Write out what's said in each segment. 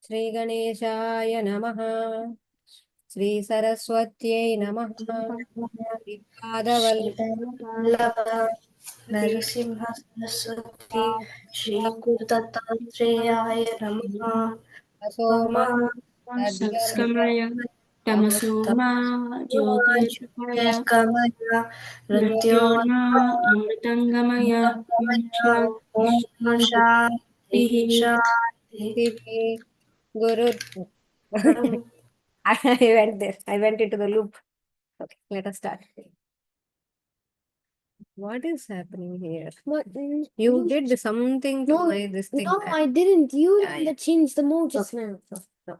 Shri Ganeshaya Namaha. Shri Saraswatyai Namaha. Shri Vallabha Narasimha Saraswati Shri Gurdattatreya Namaha Asoma Pama Samskamaya Tamasoma Jyotirgamaya Kamaya Mrityorma Amritangamaya Om Shanti Shanti Guru. I went there. I went into the loop. Okay, let us start. What is happening here? What? You did something to my this thing. No, I didn't. You Yeah. changed the mode just now. No.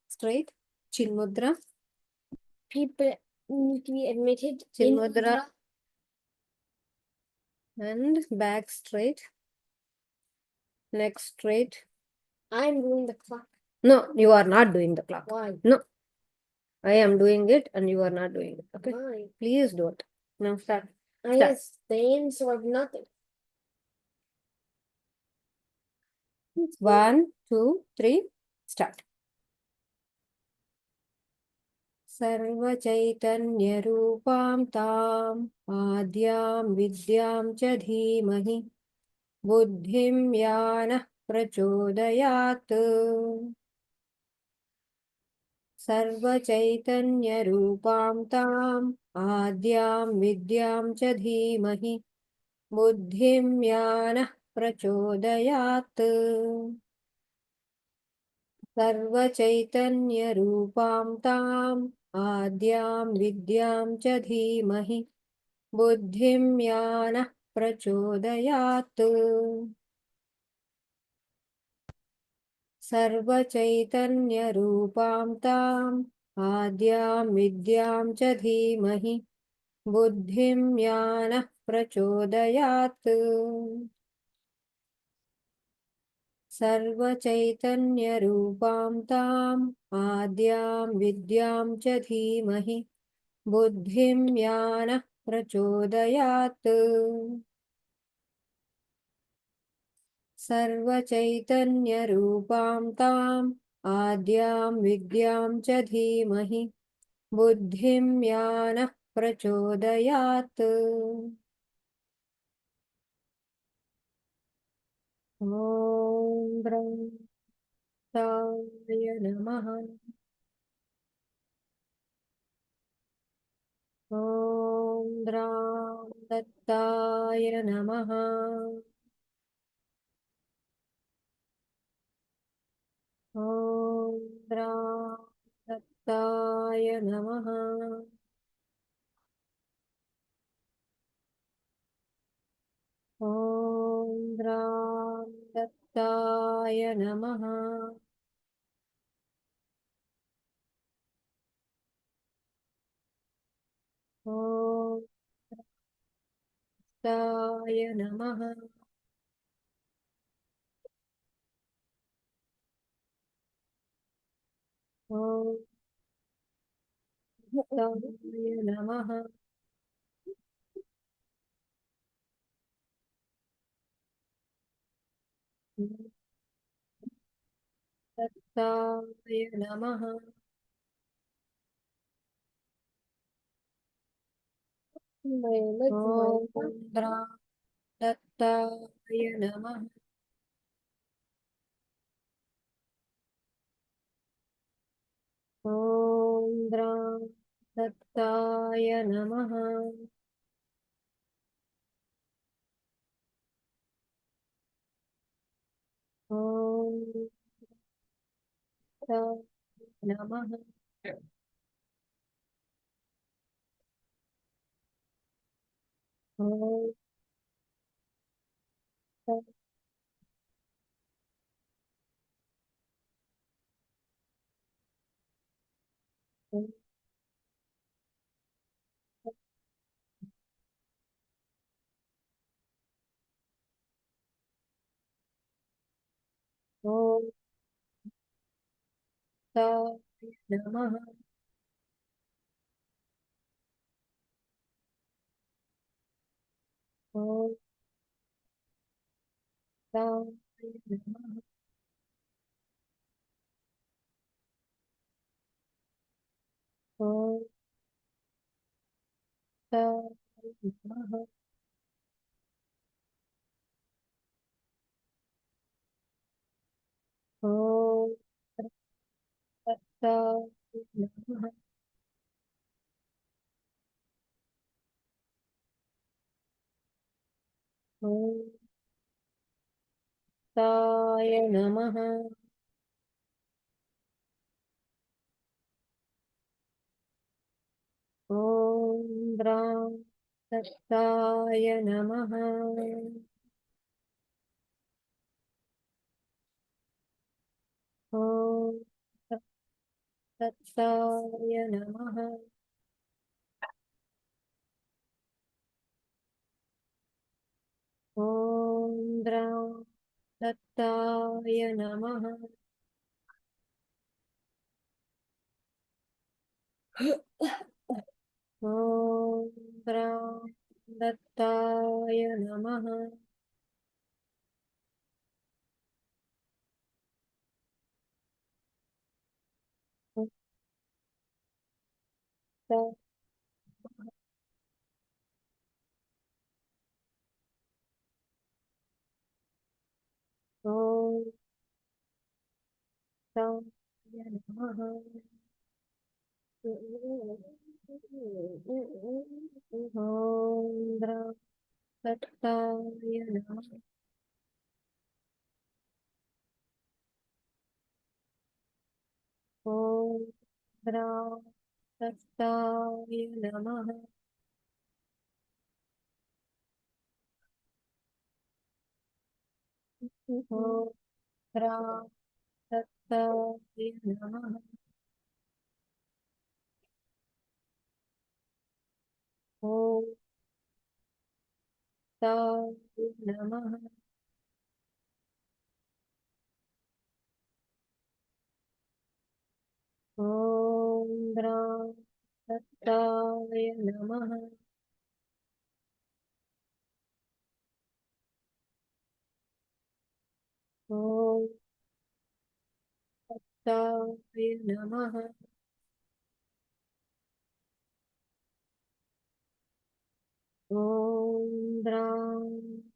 Straight. Chin mudra. People need to be admitted. Chin mudra. And back straight. Neck straight. I'm doing the clock. No, you are not doing the clock. Why? No. I am doing it and you are not doing it. Okay. Why? Please do it. Now start. I just stand so I've nothing. 1, 2, 3. Start. Sarva Chaitanya Rupam Tam Adyam Vidyam Cha Dhimahi Buddhim Yana Prachodayat. Sarva Chaitanya Rupam Tam Adyam Vidyam Cha Dhimahi Buddhim Yana Prachodayat. Sarva Chaitanya Rupam Tam Adyam Vidyam Cha Dhimahi Buddhim Yana Prachodayat. Sarva Chaitanya Rupam Tam Adyam Vidyam Cha Dhimahi Buddhim Yana Prachodayat. Sarva Chaitanya Rupam Tam Adyam Vidyam Cha Dhimahi Buddhim Yana Prachodayat. Sarva Chaitanya Rupam Tam Adyam Vidyam Cha Dhimahi Buddhim Yana Prachodayat. Om Brahmaya Namaha. Om Dattaya Namaha. Om Dattaya Namaha. Om Dattaya Namaha. Om Dattaya Namaha. Om Dattaya Namaha. Dattaya Namaha. Om Dattaya Namaha. Om Dattaya Namaha. Om Dattaya Namaha. Om Dattaya Namaha. Om Dattaya Namaha. नमः ॐ तत्सवितुर्वरेण्यं नमः ॐ ताय नमः ॐ द्रां तत्ताय नमः ॐ तत्ताय नमः ॐ द्रां तत्ताय नमः ॐ द्रां दत्ताय नमः ॐ ताय नमः ॐ द्रां दत्ताय नमः ॐ द्रां दत्ताय नमः ॐ द्रां दत्ताय नमः ॐ ताय नमः ॐ द्रां दत्ताय नमः ॐ ताय नमः ॐ द्रां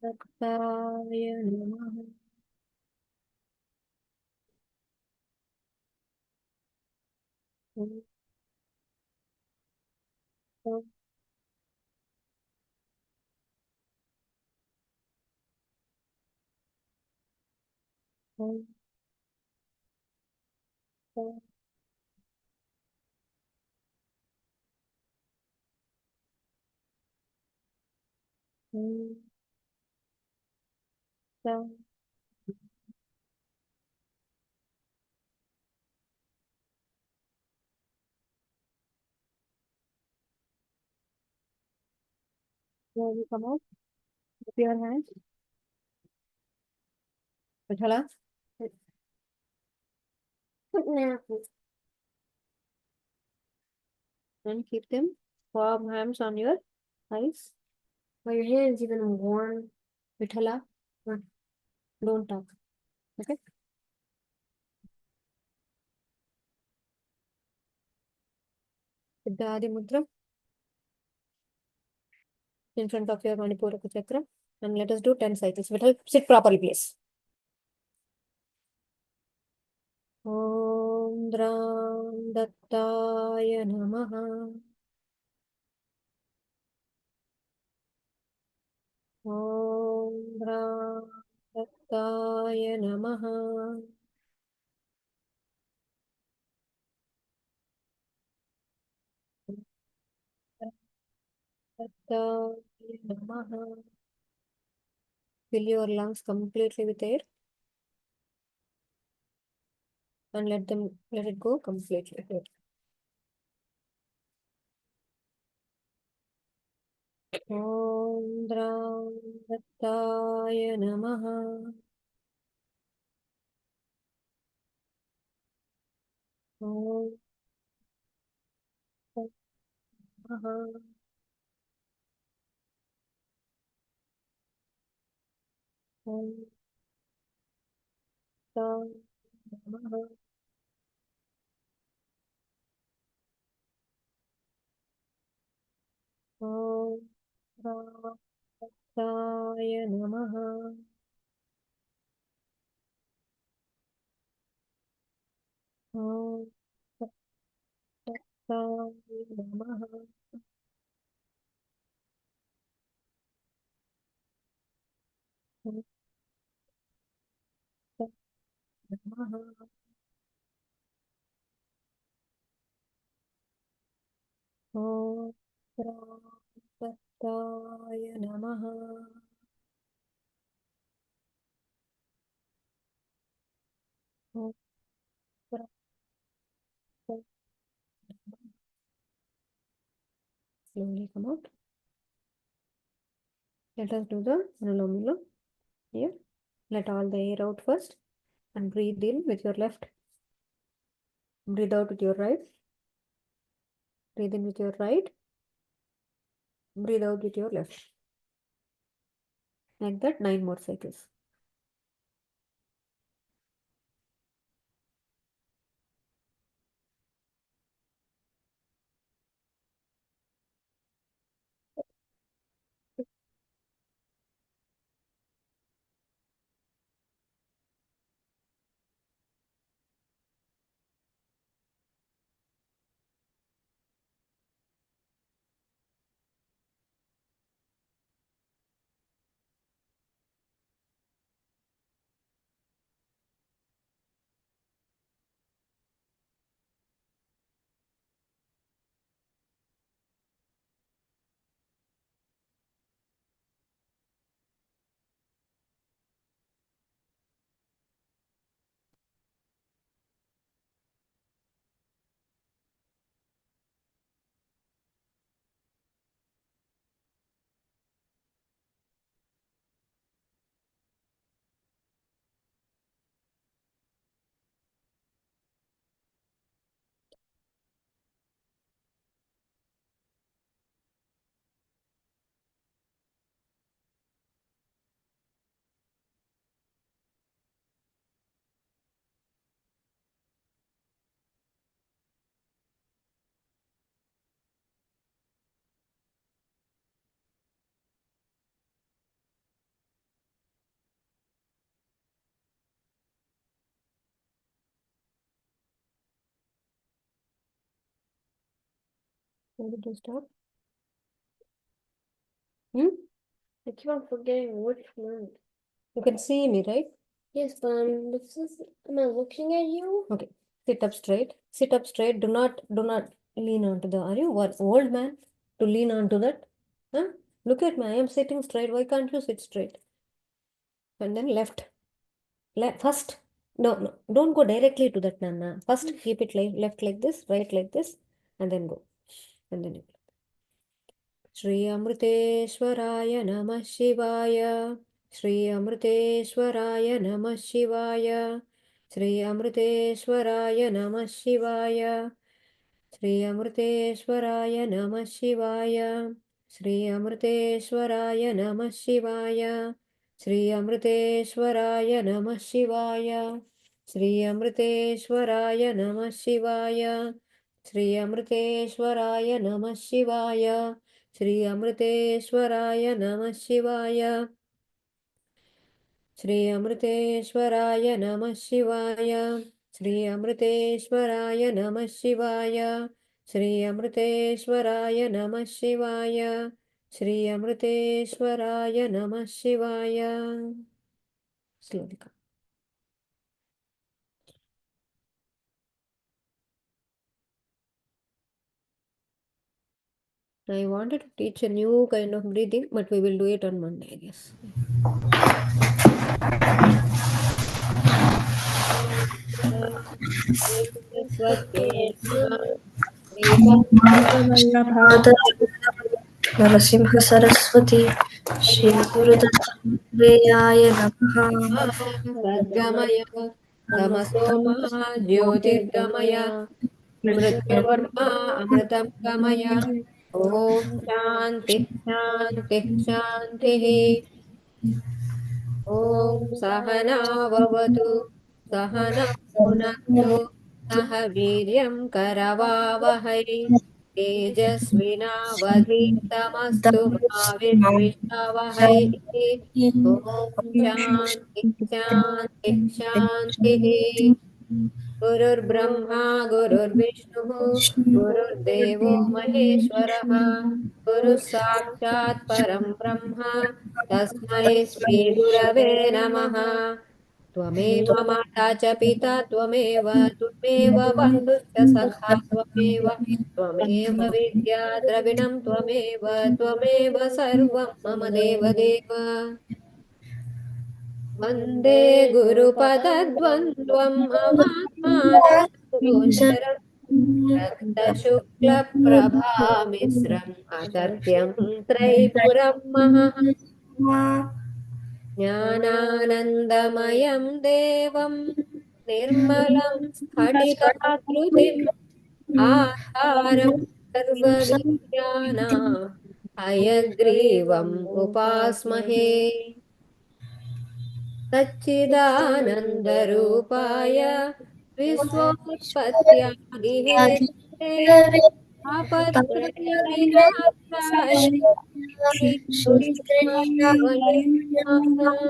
दत्ताय नमः ॐ come out with your hands. Prathala, and keep them warm hands on your eyes. While your hair is even warm, Vithala, don't talk. Okay? Siddhadi Mudra in front of your Manipuraka chakra. And let us do 10 cycles. Vithala, sit properly, please. Om Dram Dattaya Namaha. Om Dram Dattaya Namaha. Dattaya Namaha. Fill your lungs completely with air and let it go completely. Om Dram Dattaya Namaha. Om Namaha. Om Dram Namaha. Om प्राय नमः। ॐ प्राय नमः। ॐ नमः। ॐ प्राय नमः। ॐ प्राय slowly come out. Let us do the Anulom Vilom here. Let all the air out first and breathe in with your left. Breathe out with your right. Breathe in with your right. Breathe out with your left. Like that, 9 more cycles. Where did you stop? I keep on forgetting which one. You can see me, right? Yes, but am I looking at you? Okay. Sit up straight. Sit up straight. Do not lean onto the. Are you an old man to lean onto that? Huh? Look at me. I am sitting straight. Why can't you sit straight? And then left. First. No. Don't go directly to that, Nana. First, keep it left like this, right like this, and then go. And then you. Shri Amriteshwaraya Namah Shivaya. Shri Amriteshwaraya Namah Shivaya. Shri Amriteshwaraya Namah Shivaya. Shri Amriteshwaraya Namah Shivaya. Shri Amriteshwaraya Namah Shivaya. Shri Amriteshwaraya Namah Shivaya. Shri Amriteshwaraya Namah Shivaya. Shri Amriteshwaraya Namah Shivaya. Shri Amriteshwaraya Namah Shivaya. Shri Amriteshwaraya Namah Shivaya. Shri Amriteshwaraya Namah Shivaya. Shri Amriteshwaraya Namah Shivaya. Shri Amriteshwaraya Namah Shivaya. Slowly come. I wanted to teach a new kind of breathing, but we will do it on Monday, I guess. Narasimha Saraswati Shri गुरुदत्तात्रेयाय नमः Sadgamaya, Tamasoma, Jyotirgamaya, Mrityorma, Amritam Gamaya. Om Shanti, Shanti, Shanti. Om Sahana Vavatu, Sahana Bhunaktu, Saha Viryam Karavavahai. तेजस्विनावधीतमस्तु मा विद्विषावहैः। ॐ शान्ति शान्ति शान्तिः। गुरुर्ब्रह्मा गुरुर्विष्णुः गुरुर्देवो महेश्वरः गुरुः साक्षात् परं ब्रह्म तस्मै श्री गुरवे नमः। त्वमेव माता च पिता त्वमेव बन्धुश्च सखा त्वमेव विद्या द्रविणं त्वमेव सर्वं मम देवदेव। वन्दे गुरुपदद्वन्द्वम् अमात्मानमगोचरम् रक्तशुक्लप्रभामिश्रम् अतर्क्यं त्रैपुरं महः। ज्ञानानन्दमयं देवं निर्मलं स्फटिकाकृतिम् आधारं सर्वविद्यानां हयग्रीवम् उपास्महे। सच्चिदानन्दरूपाय विश्वोत्पत्त्यादिहेतवे आपद्रव्यविनाशाय श्रीकृष्णाय नमः।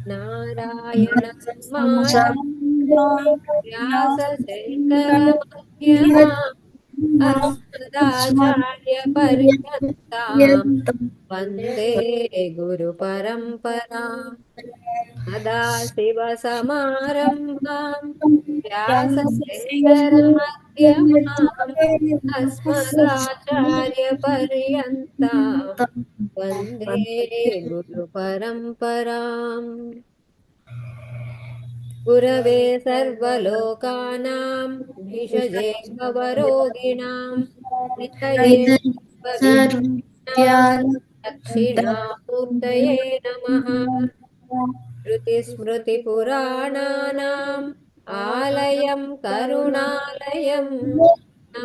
नारायणसमारम्भां व्यासशङ्करमध्यमाम् अस्मदाचार्यपर्यन्तां वन्दे गुरुपरम्पराम्। सदाशिवसमारम्भां व्यासशङ्करमध्यमाम् अस्मदाचार्यपर्यन्तां वन्दे गुरुपरम्पराम्। गुरवे सर्वलोकानां भिषजे भवरोगिणां नितये सर्वविद्यानां दक्षिणामूर्तये नमः। श्रुतिस्मृतिपुराणानाम् आलयं करुणालयं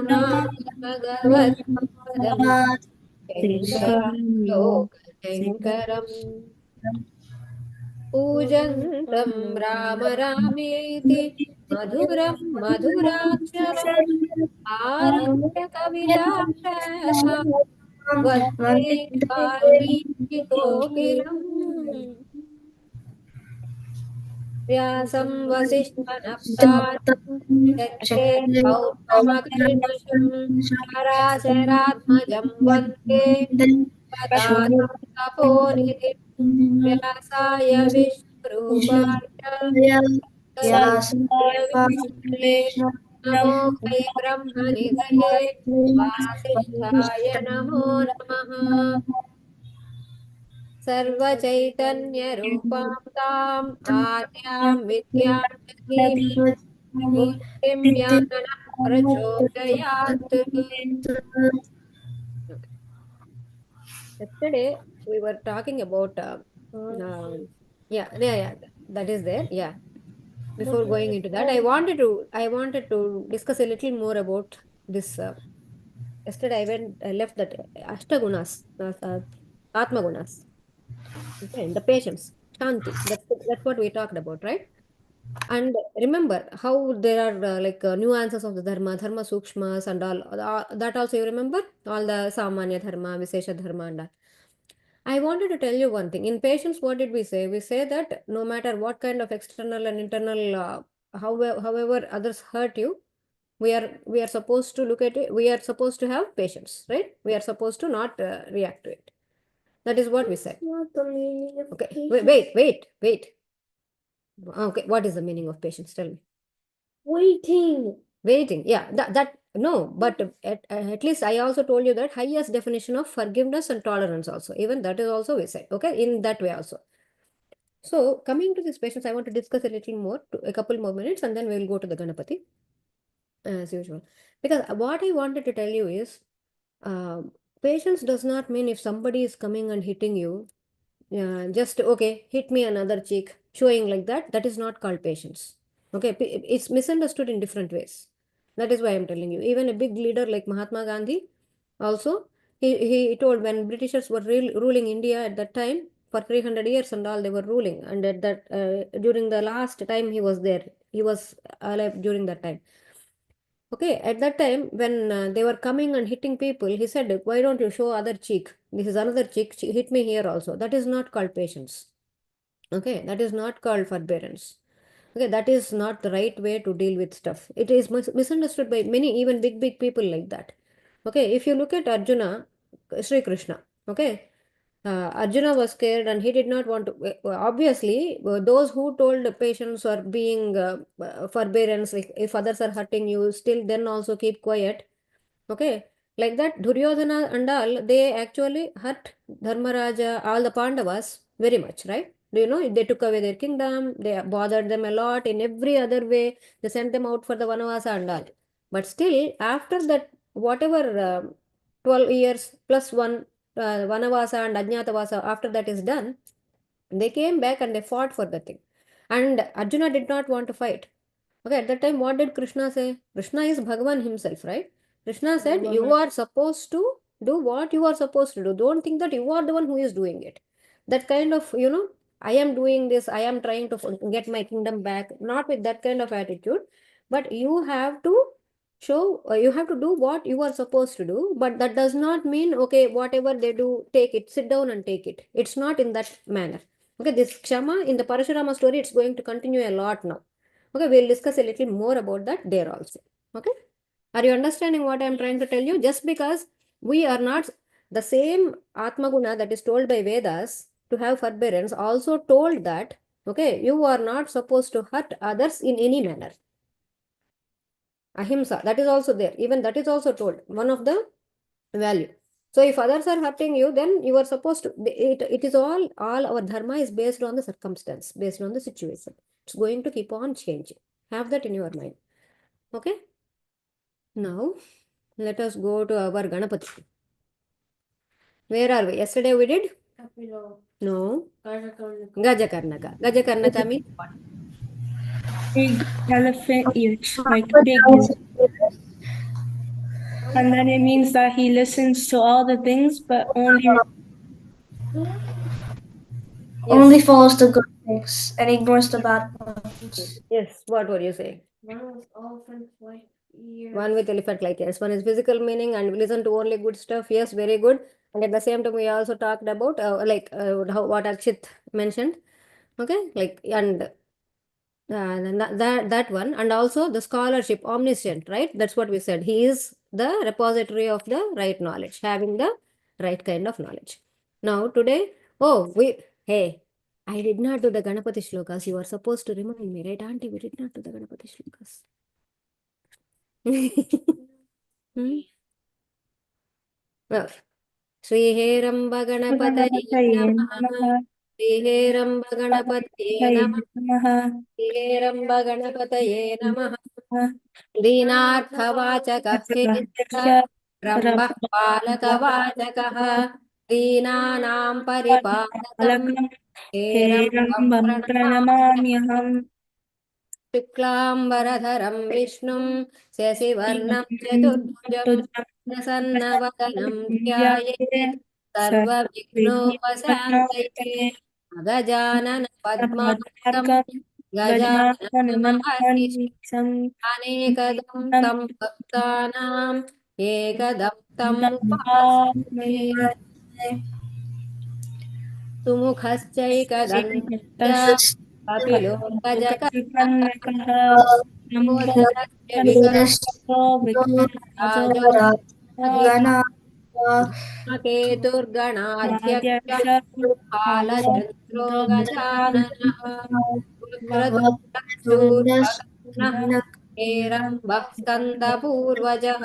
नमामि भगवत्पादं शङ्करं लोकशङ्करम्। पूजन्तं राम रामेति मधुरं मधुराक्षरम् आरुह्य कविताक्षः वन्दे वाल्मीकिकोकिलम्। व्यासं वसिष्ठनप्तारं शक्ते पौत्रमकल्मषं पराशरात्मजं वन्दे तपोनिधिं। व्यासाय विश्वरूपाय विष्णवे नमो वै ब्रह्मनिधये वासिष्ठाय नमो नमः। सर्वचैतन्यरूपां ताम् आद्यां विद्यां दधीमि बुद्धिं ज्ञानं प्रचोदयात्। Yesterday we were talking about yeah, that is there. Yeah. Before going into that, I wanted to discuss a little more about this. Yesterday I left that Ashtagunas, Atma gunas. Okay, the patience, Shanti. That's what we talked about, right? And remember how there are nuances of the Dharma Sukshmas and all that also you remember? All the Samanya Dharma, Visesha Dharma and all. I wanted to tell you one thing. In patience, what did we say? We say that no matter what kind of external and internal, however others hurt you, we are supposed to look at it. We are supposed to have patience, right? We are supposed to not react to it. That is what we said. What the meaning of Okay, patience? wait. Okay, what is the meaning of patience? Tell me. Waiting, yeah, that no, but at least I also told you that highest definition of forgiveness and tolerance also, even that is also we said, okay, in that way also. So coming to this patience, I want to discuss a little more, a couple more minutes, and then we will go to the Ganapati as usual. Because what I wanted to tell you is, uh, patience does not mean if somebody is coming and hitting you, just okay, hit me another cheek, showing like that. That is not called patience. Okay, it's misunderstood in different ways. That is why I'm telling you. Even a big leader like Mahatma Gandhi, also he told when Britishers were ruling India at that time for 300 years and all they were ruling, and at that during the last time he was there, he was alive during that time. Okay, at that time, when they were coming and hitting people, he said, why don't you show other cheek? This is another cheek, hit me here also. That is not called patience. Okay, that is not called forbearance. Okay, that is not the right way to deal with stuff. It is misunderstood by many, even big people like that. Okay, if you look at Arjuna, Sri Krishna, okay, Arjuna was scared and he did not want to. Obviously, those who told the patients or being forbearance, like if others are hurting you, still then also keep quiet. Okay, like that, Duryodhana and all, they actually hurt Dharmaraja, all the Pandavas very much, right? Do you know? They took away their kingdom, they bothered them a lot in every other way, they sent them out for the Vanavasa and all. But still, after that, whatever 12 years plus one Vanavasa and Ajnatavasa, after that is done, they came back and they fought for the thing. And Arjuna did not want to fight. Okay, at that time, what did Krishna say? Krishna is Bhagavan himself, right? Krishna said, you are supposed to do what you are supposed to do. Don't think that you are the one who is doing it. That kind of, I am doing this, I am trying to get my kingdom back. Not with that kind of attitude, but you have to show, you have to do what you are supposed to do. But that does not mean, okay, whatever they do, take it, sit down and take it. It's not in that manner. Okay, this Kshama in the Parasurama story, it's going to continue a lot now. Okay, we'll discuss a little more about that there also. Okay, are you understanding what I am trying to tell you? Just because we are not the same Atma guna that is told by Vedas to have forbearance, also told that, okay, you are not supposed to hurt others in any manner. Ahimsa, that is also there. Even that is also told. One of the value. So if others are hurting you, then you are supposed to, it is all our dharma is based on the circumstance, based on the situation. It's going to keep on changing. Have that in your mind. Okay. Now, let us go to our Ganapati. Where are we? Yesterday we did? No. Gajakarnaka. Gajakarnaka means what? Big elephant ears, like big. And then it means that he listens to all the things, but Only follows the good things and ignores the bad ones. Yes, what were you saying? One with elephant-like ears. One with elephant-like ears. One is physical meaning and listen to only good stuff. Yes, very good. And at the same time, we also talked about what Akshit mentioned. Okay, and that one, and also the scholarship, omniscient, right? That's what we said. He is the repository of the right knowledge, having the right kind of knowledge. Now today, hey, I did not do the Ganapati shlokas. You are supposed to remind me, right, Auntie? We did not do the Ganapati shlokas. Hmm? Well, Sriheramba Ganapataye Namaha. Sriheramba Ganapataye Namaha. Sriheramba Ganapataye Namaha. दीनार्थवाचकः ब्रह्मः पालकवाचकः दीनानां परिपालकं हेरम्बं प्रणमाम्यहम् शुक्लाम्बरधरं विष्णुं शशिवर्णं चतुर्भुजं प्रसन्नवदनं ध्यायेत् सर्वविघ्नोपशान्तये गजानन पद्मार्कं गजाननमहर्निशम् अनेकदं तं भक्तानां एकदं उपास्महे सुमुखश्चैकदन्तश्च कपिलो गजकर्णकः गोधरस्य विकर्णराजो केतुर्गणाध्यक्षः कालचन्द्रो गजाननः वक्रतुण्डशूर्पकर्णः हेरम्बः स्कन्दपूर्वजः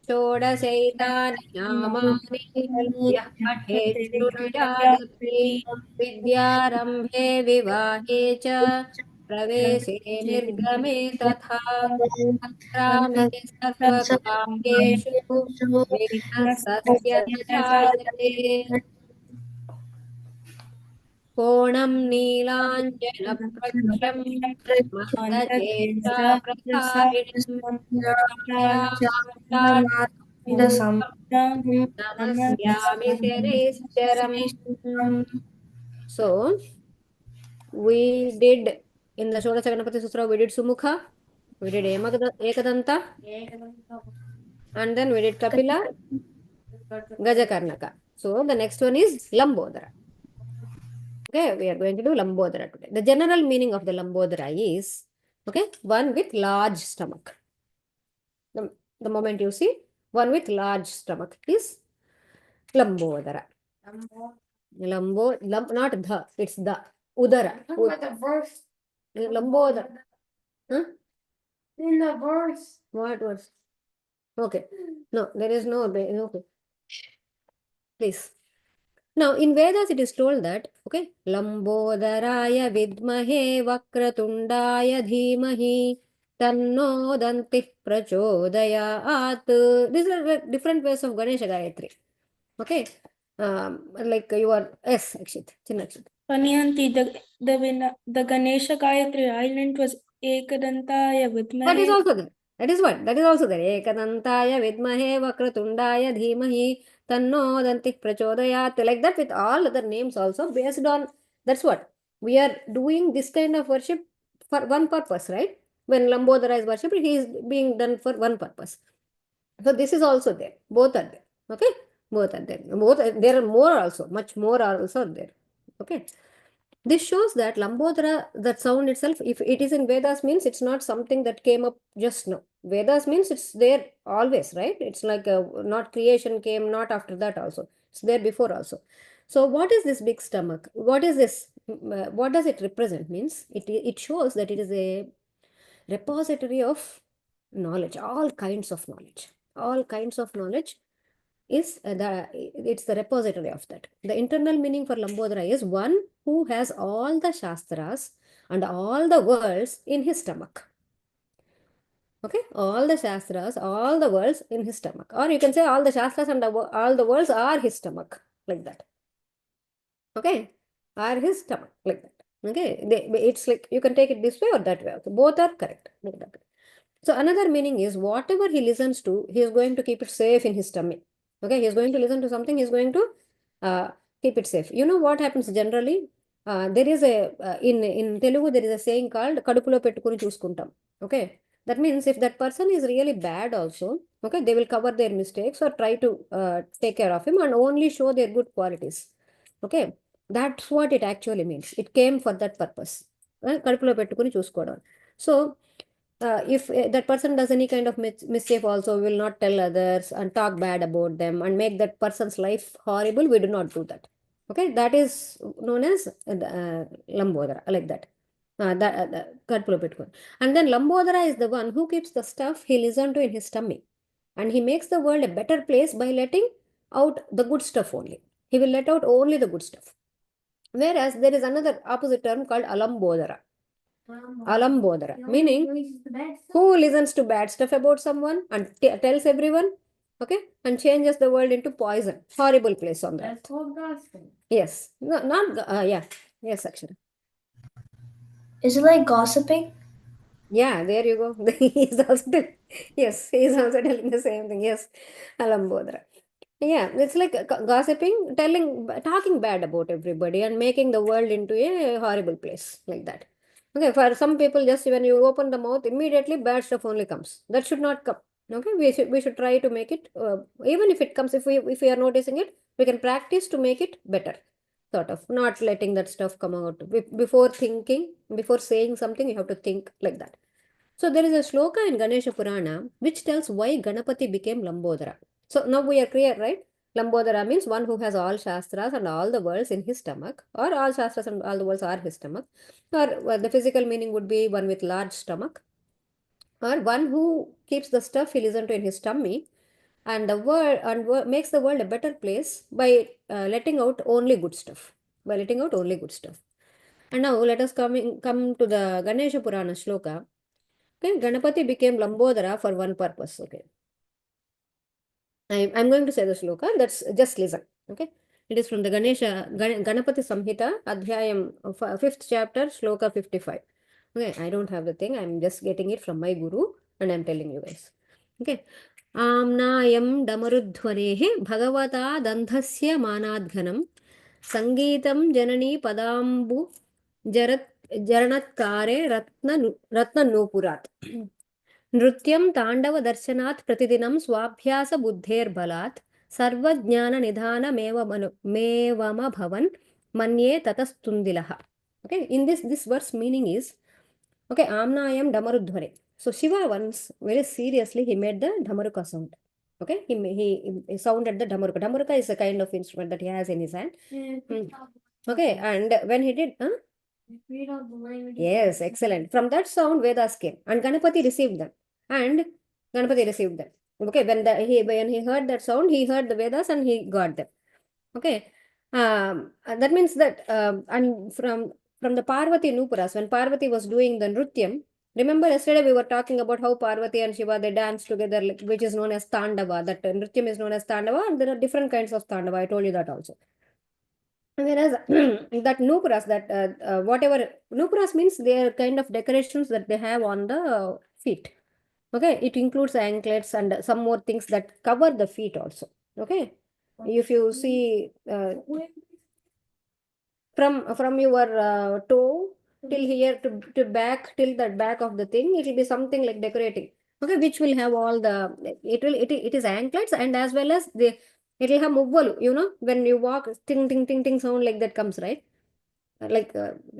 षोडशैतानि नामानि यः पठेत् शृणुयादपि विद्यारम्भे विवाहे च प्रवेशे निर्गमे तथा अत्रापि सर्वकार्येषु विघ्नस्तस्य न जायते कोणं नीलाञ्जनप्रख्यं मन्दकेशाप्रसारिणं नमस्यामि शनैश्चरम्. So, we did in the Shodasha Ganapati Sutra, we did Sumukha, We did Ekadanta, and then we did Kapila, Gajakarnaka. So the next one is Lambodara. Okay, we are going to do Lambodara today. The general meaning of the Lambodara is, okay, one with large stomach. The moment you see one with large stomach is Lambodara. Not the, it's the Udara. Lambodara. Huh? In the verse. What was? Okay. No, there is no. Okay. Please. Now, in Vedas, it is told that, okay, Lambodaraya vidmahe vakratundaya dhimahi tanno dantih prachodayat. These are different ways of Ganesha Gayatri. Okay. Like you are, yes, Akshit, Chinakshit. Paniyanti, the Ganesha Gayatri island was Ekadantaya That is Vidmahe. also there. That is what? That is also there. Ekadantaya vidmahe vakratundaya dhimahi tanno dantih prachodayat. Like that with all other names also based on, that's what. We are doing this kind of worship for one purpose, right? When Lambodara is worshipped, he is being done for one purpose. So this is also there. Both are there. Okay? Both are there. There are more also. Much more are also there. Okay? This shows that Lambodara, that sound itself, if it is in Vedas, means it's not something that came up just now. Vedas means it's there always, right? It's like not creation came not after that also. It's there before also. So what is this big stomach? What is this? What does it represent? Means it shows that it is a repository of knowledge, all kinds of knowledge. All kinds of knowledge is it's the repository of that. The internal meaning for Lambodara is one who has all the Shastras and all the worlds in his stomach. Okay, all the Shastras, all the worlds in his stomach. Or you can say all the Shastras and all the worlds are his stomach, like that. Okay, are his stomach, like that. Okay, it's like you can take it this way or that way. Okay, both are correct. Like that. So another meaning is whatever he listens to, he is going to keep it safe in his tummy. Okay, he is going to listen to something, he is going to keep it safe. You know what happens generally? There is a, in Telugu, there is a saying called Kadupulo Pettukuni Chuskuntam. Okay, that means if that person is really bad also, okay, they will cover their mistakes or try to take care of him and only show their good qualities. Okay, that's what it actually means. It came for that purpose. Kadupulo Pettukuni Chuskodan. So, if that person does any kind of mischief also, we will not tell others and talk bad about them and make that person's life horrible. We do not do that. Okay, that is known as Lambodara, like that. Kadpulo Pettukoni. And then Lambodara is the one who keeps the stuff he listened to in his tummy. And he makes the world a better place by letting out the good stuff only. He will let out only the good stuff. Whereas there is another opposite term called Alambodara. Alambodara, meaning who listens to bad stuff about someone and tells everyone, okay, and changes the world into poison. Horrible place on that. That's called gospel. Yes, no, not yeah, yes, actually. Is it like gossiping? Yeah, there you go. He's also yes, he's also telling the same thing. Yes, Alambodara. Yeah, it's like gossiping, talking bad about everybody and making the world into a horrible place like that. Okay, for some people, just when you open the mouth, immediately bad stuff only comes. That should not come. Okay, we should try to make it, even if it comes, if we are noticing it, we can practice to make it better. Sort of not letting that stuff come out before thinking, before saying something. You have to think like that. So there is a shloka in Ganesha Purana which tells why Ganapati became Lambodara. So now we are clear, right? Lambodara means one who has all Shastras and all the worlds in his stomach, or all Shastras and all the worlds are his stomach, or the physical meaning would be one with large stomach, or one who keeps the stuff he listened to in his tummy, and the world makes the world a better place by letting out only good stuff. By letting out only good stuff. And now let us come to the Ganesha Purana shloka. Okay, Ganapati became Lambodara for one purpose. Okay, I'm going to say the shloka. That's just listen. Okay, it is from the Ganapati Samhita, Adhyayam, 5th chapter, shloka 55. Okay, I don't have the thing. I'm just getting it from my guru, and I'm telling you guys. Okay, Amnayam Damarudhvanehe Bhagavata Dandhasya Manadghanam Sangeetam Janani Padambu Jarat Jaranatkare Ratna Nupurat. Nrutyam Tandava Darshanat Pratidinam Swabhyasa Buddher Balat Sarvajnana Nidhana Mevama Bhavan Manye Tatastundilaha. Okay, in this verse meaning is, okay, Amnayam Damarudhvare. So Shiva once very seriously he made the Dhamaruka sound. Okay, he sounded the Dhamaruka. Dhamaruka is a kind of instrument that he has in his hand. Okay, and when he did, yes, excellent. From that sound, Vedas came, and Ganapati received them. And Ganapati received them. Okay, when he heard that sound, he heard the Vedas and he got them. Okay, that means that and from the Parvati Nupuras, when Parvati was doing the Nrutyam, remember yesterday we were talking about how Parvati and Shiva they dance together, like, which is known as Tandava. That Nrutyam is known as Tandava, and there are different kinds of Tandava. I told you that also. Whereas that nupuras, that whatever nupuras means, they are kind of decorations that they have on the feet. Okay, it includes anklets and some more things that cover the feet also. Okay, if you see from your toe till here to back till the back of the thing, it will be something like decorating. Okay, which will have all the it is anklets, and as well as it will have mugvalu, when you walk, ting ting ting ting sound like that comes, right? Like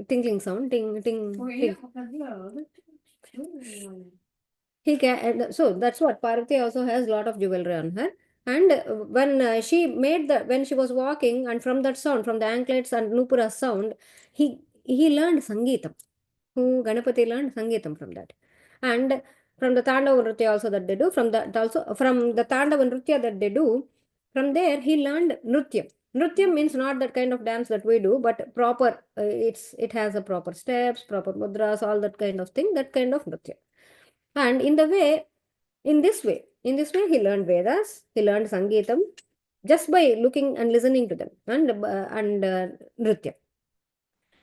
tinkling sound, ting ting ting. So that's what Parvati also has a lot of jewelry on her. And when she was walking, and from that sound, from the anklets and Nupura sound, he learned Sangeetam. Who Ganapati learned Sangeetam from that. And from the Tandava Nritya also that they do, from the Tandava Nritya that they do, from there he learned Nrutyam. Nrutyam means not that kind of dance that we do, but proper, it has a proper steps, proper mudras, all that kind of thing, that kind of Nrutya. And in this way, he learned Vedas, he learned Sangeetam just by looking and listening to them, and Nritya.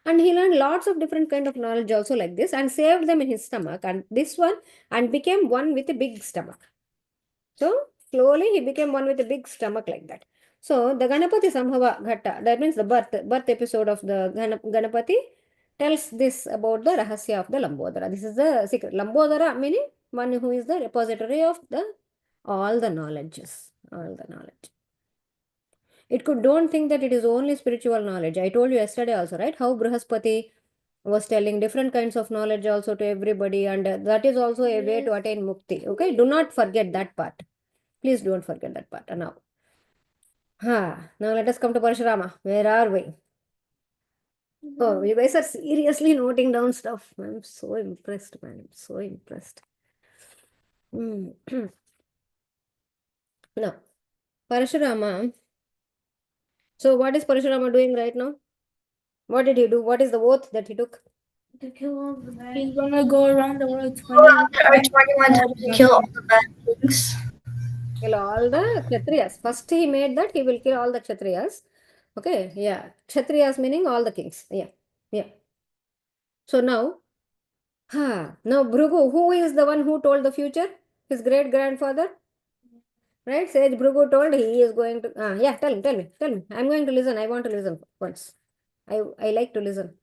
And he learned lots of different kind of knowledge also like this, and saved them in his stomach, and this one, and became one with a big stomach. So slowly he became one with a big stomach like that. So the Ganapati Sambhava Ghatta, that means the birth episode of the Ganapati, tells this about the Rahasya of the Lambodara. This is the secret. Lambodara meaning one who is the repository of all the knowledges. All the knowledge. Don't think that it is only spiritual knowledge. I told you yesterday also, right? How Brihaspati was telling different kinds of knowledge also to everybody, and that is also a way to attain mukti. Okay, do not forget that part. Please don't forget that part. Now, now let us come to Parasurama. Where are we? Oh, you guys are seriously noting down stuff. I'm so impressed, man. I'm so impressed. Now, Parasurama. So, what is Parasurama doing right now? What did he do? What is the oath that he took? To kill all the bad He's gonna go around the world Go around 21 21 times to kill all the bad things. Kill all the Kshatriyas. First, he made that he will kill all the Kshatriyas. Okay, yeah. Kshatriyas meaning all the kings. Yeah, yeah. So now, now Bhrigu, who is the one who told the future? His great grandfather? Right? Sage Bhrigu told he is going to. Yeah, tell me. I'm going to listen. I want to listen once. I like to listen.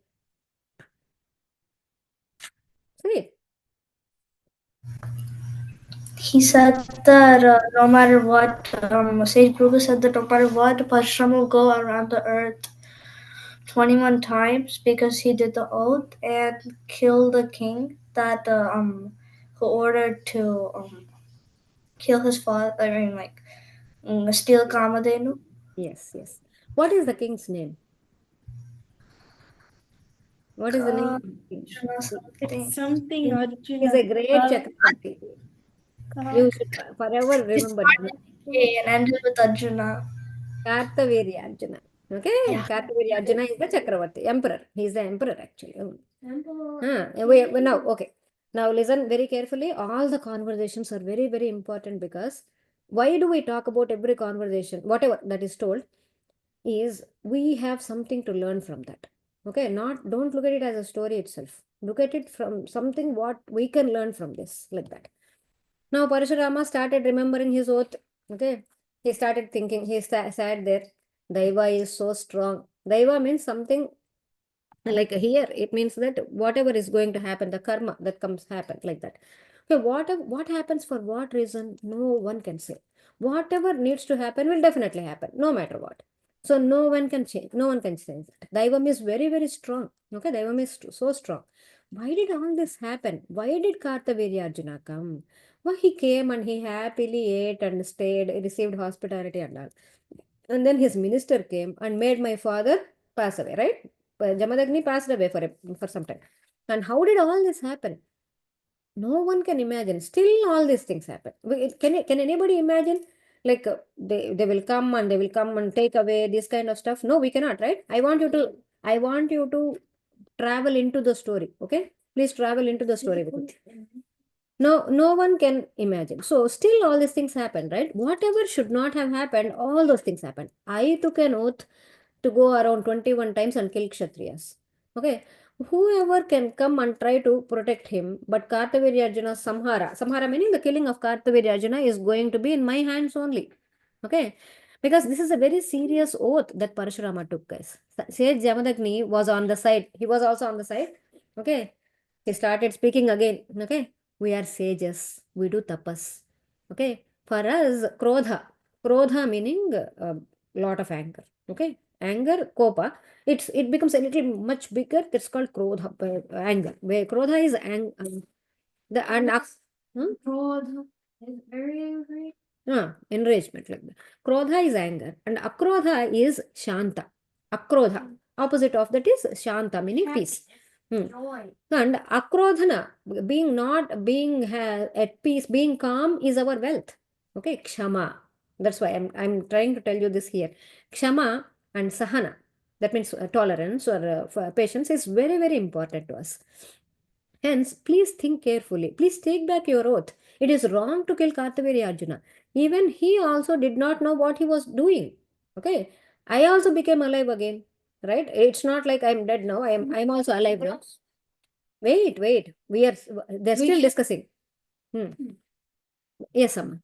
See? He said that no matter what, Sage Brugha said that no matter what, Parasurama will go around the earth 21 times because he did the oath and kill the king that who ordered to kill his father. I mean, steal Kamadenu. Yes. What is the king's name? What is the name of the king? Something. something Arjuna. He's a great Chakravarti. You should forever remember him. And ended with Arjuna. Kartavirya Arjuna. Okay? Yeah. Kartavirya Arjuna is the Chakravarti, emperor. He is the emperor actually. Now, okay. Now listen very carefully. All the conversations are very, very important, because why do we talk about every conversation, whatever that is told, is we have something to learn from that. Okay, don't look at it as a story itself. Look at it from something what we can learn from this, like that. Now Parasurama started remembering his oath. Okay, he started thinking. He sat there. Daiva is so strong. Daiva means something like here. It means that whatever is going to happen, the karma that comes happen, like that. Okay, what happens for what reason? No one can say. Whatever needs to happen will definitely happen, no matter what. So no one can change. No one can change that. Daivam is very, very strong. Okay, Daivam is so strong. Why did all this happen? Why did Kartavirya Arjuna come? Why he came and he happily ate and stayed, received hospitality and all. And then his minister came and made my father pass away, right? Jamadagni passed away for some time. And how did all this happen? No one can imagine. Still, all these things happen. Can anybody imagine? Like they will come and they will come and take away this kind of stuff. No, we cannot, right? I want you to travel into the story. Okay, please travel into the story with me. No one can imagine. So still all these things happen, right? Whatever should not have happened, all those things happen. I took an oath to go around 21 times and kill Kshatriyas. Okay. Whoever can come and try to protect him, but Kartavirya Arjuna's Samhara meaning the killing of Kartavirya Arjuna is going to be in my hands only. Okay. Because this is a very serious oath that Parasurama took, guys. Sage Jamadagni was on the side. He was also on the side. Okay. He started speaking again. Okay. We are sages. We do tapas. Okay. For us, Krodha meaning a lot of anger. Okay. Anger, kopa. It becomes a little much bigger. That's called krodha, anger. Where krodha is the and Krodha is very angry. enragement like that. Krodha is anger and akrodha is shanta. Akrodha. Opposite of that is shanta, meaning peace. Joy. And akrodhana, being at peace, being calm is our wealth. Okay, kshama. That's why I'm trying to tell you this here. Kshama and sahana, that means tolerance or patience, is very, very important to us. Hence, please think carefully. Please take back your oath. It is wrong to kill Kartavirya Arjuna. Even he also did not know what he was doing. Okay, I also became alive again. Right? It's not like I'm dead now. I'm also alive now. Wait. They're still discussing. Yes, Amma.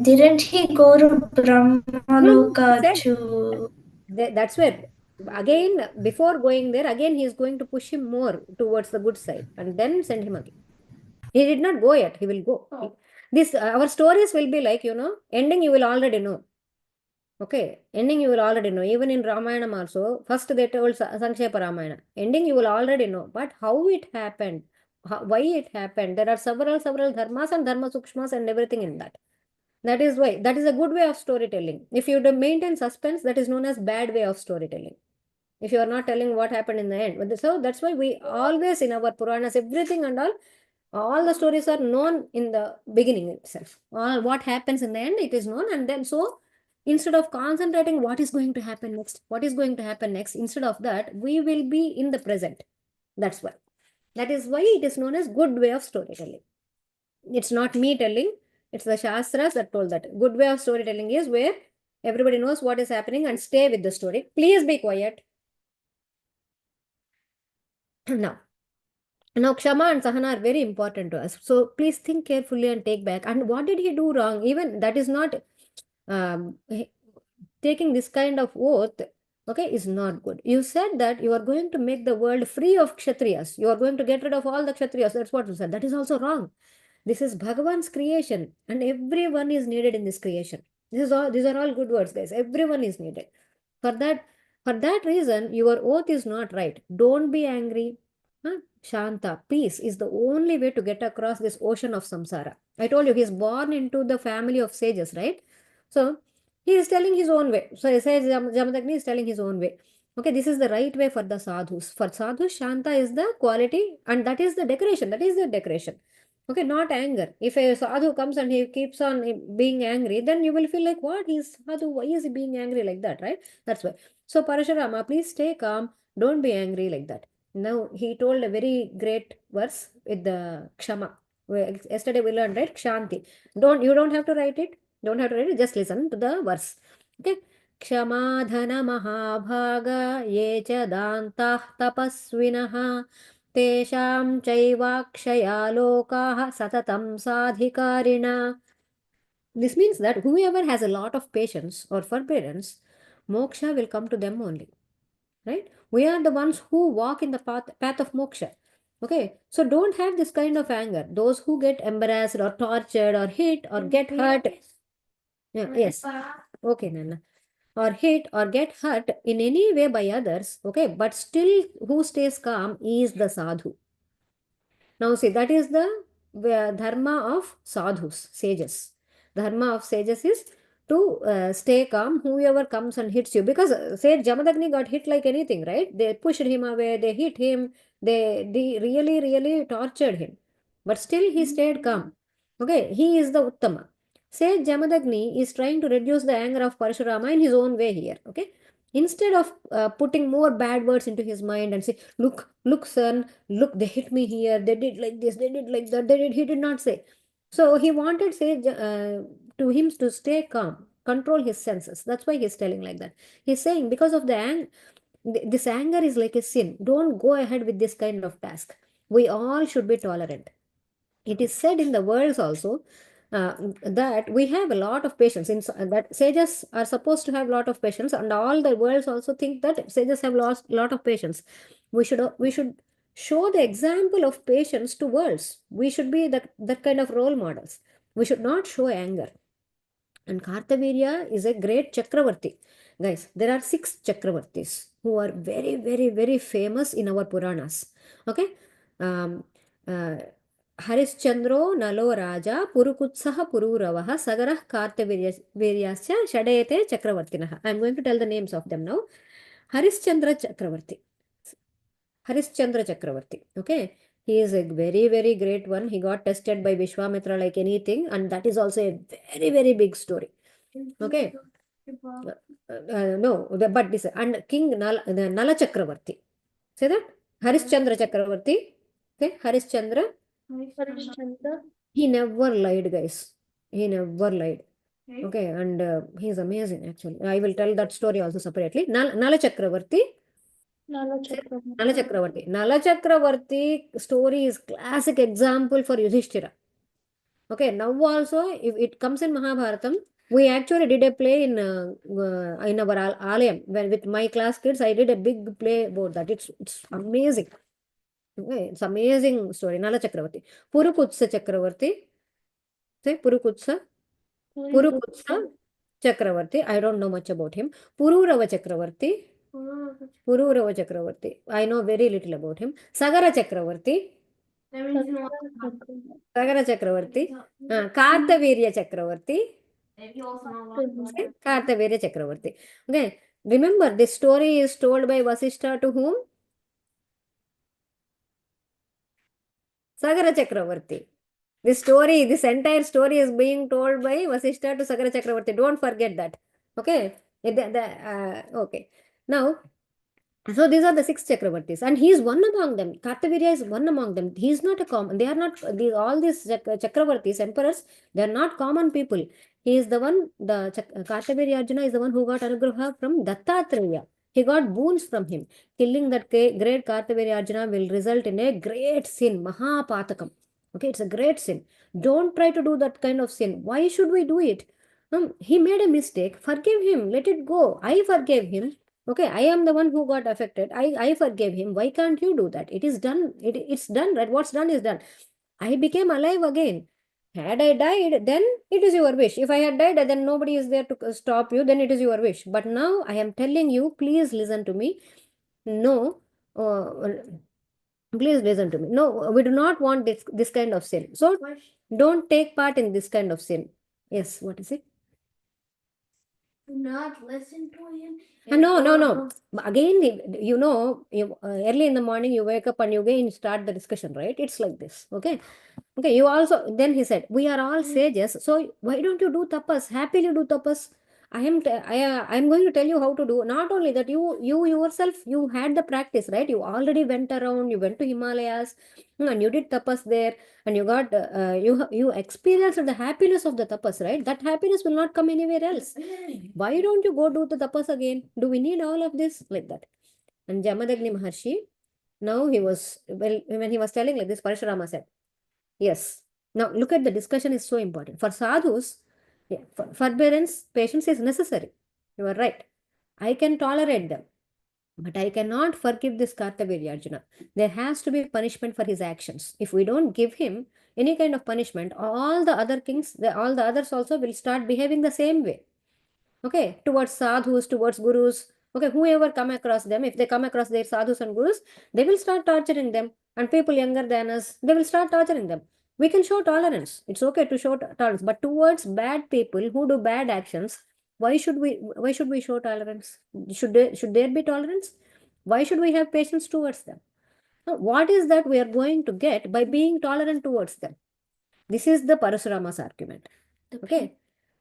Didn't he go to Brahmaloka Said to? that's where again before going there again he is going to push him more towards the good side and then send him again. He did not go yet. He will go. This our stories will be like ending you will already know. Okay, ending you will already know. Even in Ramayana also, first they told Sankshepa Ramayana. Ending you will already know. But how it happened, why it happened, there are several dharmas and dharma sukshmas and everything in that. That is why. That is a good way of storytelling. If you maintain suspense, that is known as bad way of storytelling. If you are not telling what happened in the end. So that's why we always in our Puranas, everything and all the stories are known in the beginning itself. All what happens in the end, it is known. And then so instead of concentrating what is going to happen next, instead of that, we will be in the present. That's why. That is why it is known as good way of storytelling. It's not me telling, it's the Shastras that told that. Good way of storytelling is where everybody knows what is happening and stay with the story. Please be quiet. Now, Kshama and Sahana are very important to us. So please think carefully and take back. And what did he do wrong? Even that is not um, taking this kind of oath, okay, is not good. You said that you are going to make the world free of Kshatriyas. You are going to get rid of all the Kshatriyas. That's what you said. That is also wrong. This is Bhagavan's creation and everyone is needed in this creation. These are all good words, guys. Everyone is needed. For that reason, your oath is not right. Don't be angry. Shanta, peace is the only way to get across this ocean of samsara. I told you he's born into the family of sages, right? So he is telling his own way. So Sage Jamadagni is telling his own way. Okay, this is the right way for the sadhus. For sadhus, Shanta is the quality and that is the decoration. That is the decoration. Okay, not anger. If a sadhu comes and he keeps on being angry, then you will feel like, what? He's sadhu. Why is he being angry like that, right? That's why. So Parasurama, please stay calm. Don't be angry like that. Now, he told a very great verse with the Kshama. Yesterday we learned, right? Kshanti. You don't have to write it. Don't have to write it. Just listen to the verse. Okay. Kshamadhana mahabhaga ye cha dantah tapasvinaha तेषां चैवाक्षया लोकाः सततं साधिकारिणा. This means that whoever has a lot of patience or forbearance, moksha will come to them only. Right? We are the ones who walk in the path of moksha. Okay, so don't have this kind of anger. Those who get embarrassed or tortured or hit or get hurt. Yeah, yes. Okay, Nana. Or hit or get hurt in any way by others. Okay, but still who stays calm is the sadhu. Now see, that is the dharma of sadhus, sages. Dharma of sages is to stay calm whoever comes and hits you. Because say Jamadagni got hit like anything, right? They pushed him away, they hit him, they really, really tortured him. But still he stayed calm. Okay, he is the Uttama. Say Jamadagni is trying to reduce the anger of Parasurama in his own way here. Okay, instead of putting more bad words into his mind and say, look, son, look, they hit me here, they did like this, they did like that, he did not say. So he wanted say to him to stay calm, control his senses. That's why he's telling like that. He's saying because of the this anger is like a sin. Don't go ahead with this kind of task. We all should be tolerant. It is said in the worlds also that we have a lot of patience. That sages are supposed to have a lot of patience, and all the worlds also think that sages have lost a lot of patience. We should show the example of patience to worlds. We should be that kind of role models. We should not show anger. And Kartavirya is a great Chakravarti. Guys, there are 6 Chakravartis who are very, very, very famous in our Puranas. Okay? Um, uh, Harishchandro Nalo Raja Purukutsaha Pururavaha Sagarah Kartaviryasya Shadayate Chakravartinaha. I am going to tell the names of them now. Harishchandra Chakravarti. Harishchandra Chakravarti. Okay? He is a very, very great one. He got tested by Vishwamitra like anything, and that is also a very, very big story. Okay. No, but this and King Nala Chakravarti. Say that? Harishchandra Chakravarti. Okay, Harishchandra. He never lied, guys. He never lied. Okay, and he is amazing actually. I will tell that story also separately. Nala Chakravarti. Nala Chakravarti. Nala Chakravarti story is classic example for Yudhishthira. Okay, now also if it comes in Mahabharatam, we actually did a play in our Alayam when with my class kids. I did a big play about that. It's amazing. Okay, it's amazing story. Nala Chakravarti, Purukutsa Chakravarti. Say Purukutsa. Purukutsa Chakravarti. I don't know much about him. Pururava Chakravarti. Pururava Chakravarti. I know very little about him. Sagara Chakravarti. Sagara Chakravarti. Kartavirya Chakravarti. Kartavirya Chakravarti. Okay. Remember, this story is told by Vasishtha to whom? Sagara Chakravarti. This entire story is being told by Vasishtha to Sagara Chakravarti. Don't forget that. Okay. Okay. Now, so these are the 6 Chakravartis, and he is one among them. Kartavirya is one among them. He is not a common. They are not all these Chakravartis, emperors. They are not common people. He is the one. Kartavirya Arjuna is the one who got anugraha from Dattatreya. He got boons from him. Killing that great Kartavirya Arjuna will result in a great sin, Mahapatakam. Okay, it's a great sin. Don't try to do that kind of sin. Why should we do it? He made a mistake. Forgive him. Let it go. I forgave him. Okay, I am the one who got affected. I forgave him. Why can't you do that? It is done. It's done, right? What's done is done. I became alive again. Had I died, then it is your wish. If I had died, then nobody is there to stop you, then it is your wish. But now I am telling you, please listen to me. No, please listen to me. No, we do not want this kind of sin. So don't take part in this kind of sin. Yes, what is it? Not listen to him. No. Again, early in the morning, you wake up and you again start the discussion, right? It's like this. Okay. Okay. You also, then he said, we are all sages. So why don't you do tapas? Happily do tapas. I am going to tell you how to do. Not only that, you yourself, you had the practice, right? You already went around, you went to Himalayas, and you did tapas there, and you got, you experienced the happiness of the tapas, right? That happiness will not come anywhere else. Why don't you go do the tapas again? Do we need all of this? Like that. And Jamadagni Maharshi, now when he was telling like this, Parasurama said, yes. Now look at the discussion is so important. For sadhus, forbearance, patience is necessary. You are right. I can tolerate them. But I cannot forgive this Kartavirya Arjuna. There has to be punishment for his actions. If we don't give him any kind of punishment, all the other kings, all the others also will start behaving the same way. Okay, towards sadhus, towards gurus. Okay, whoever come across them, if they come across their sadhus and gurus, they will start torturing them. And people younger than us, they will start torturing them. We can show tolerance. It's okay to show tolerance. But towards bad people who do bad actions, why should we show tolerance? Should there be tolerance? Why should we have patience towards them? Now, what is that we are going to get by being tolerant towards them? This is the Parasurama's argument. Okay.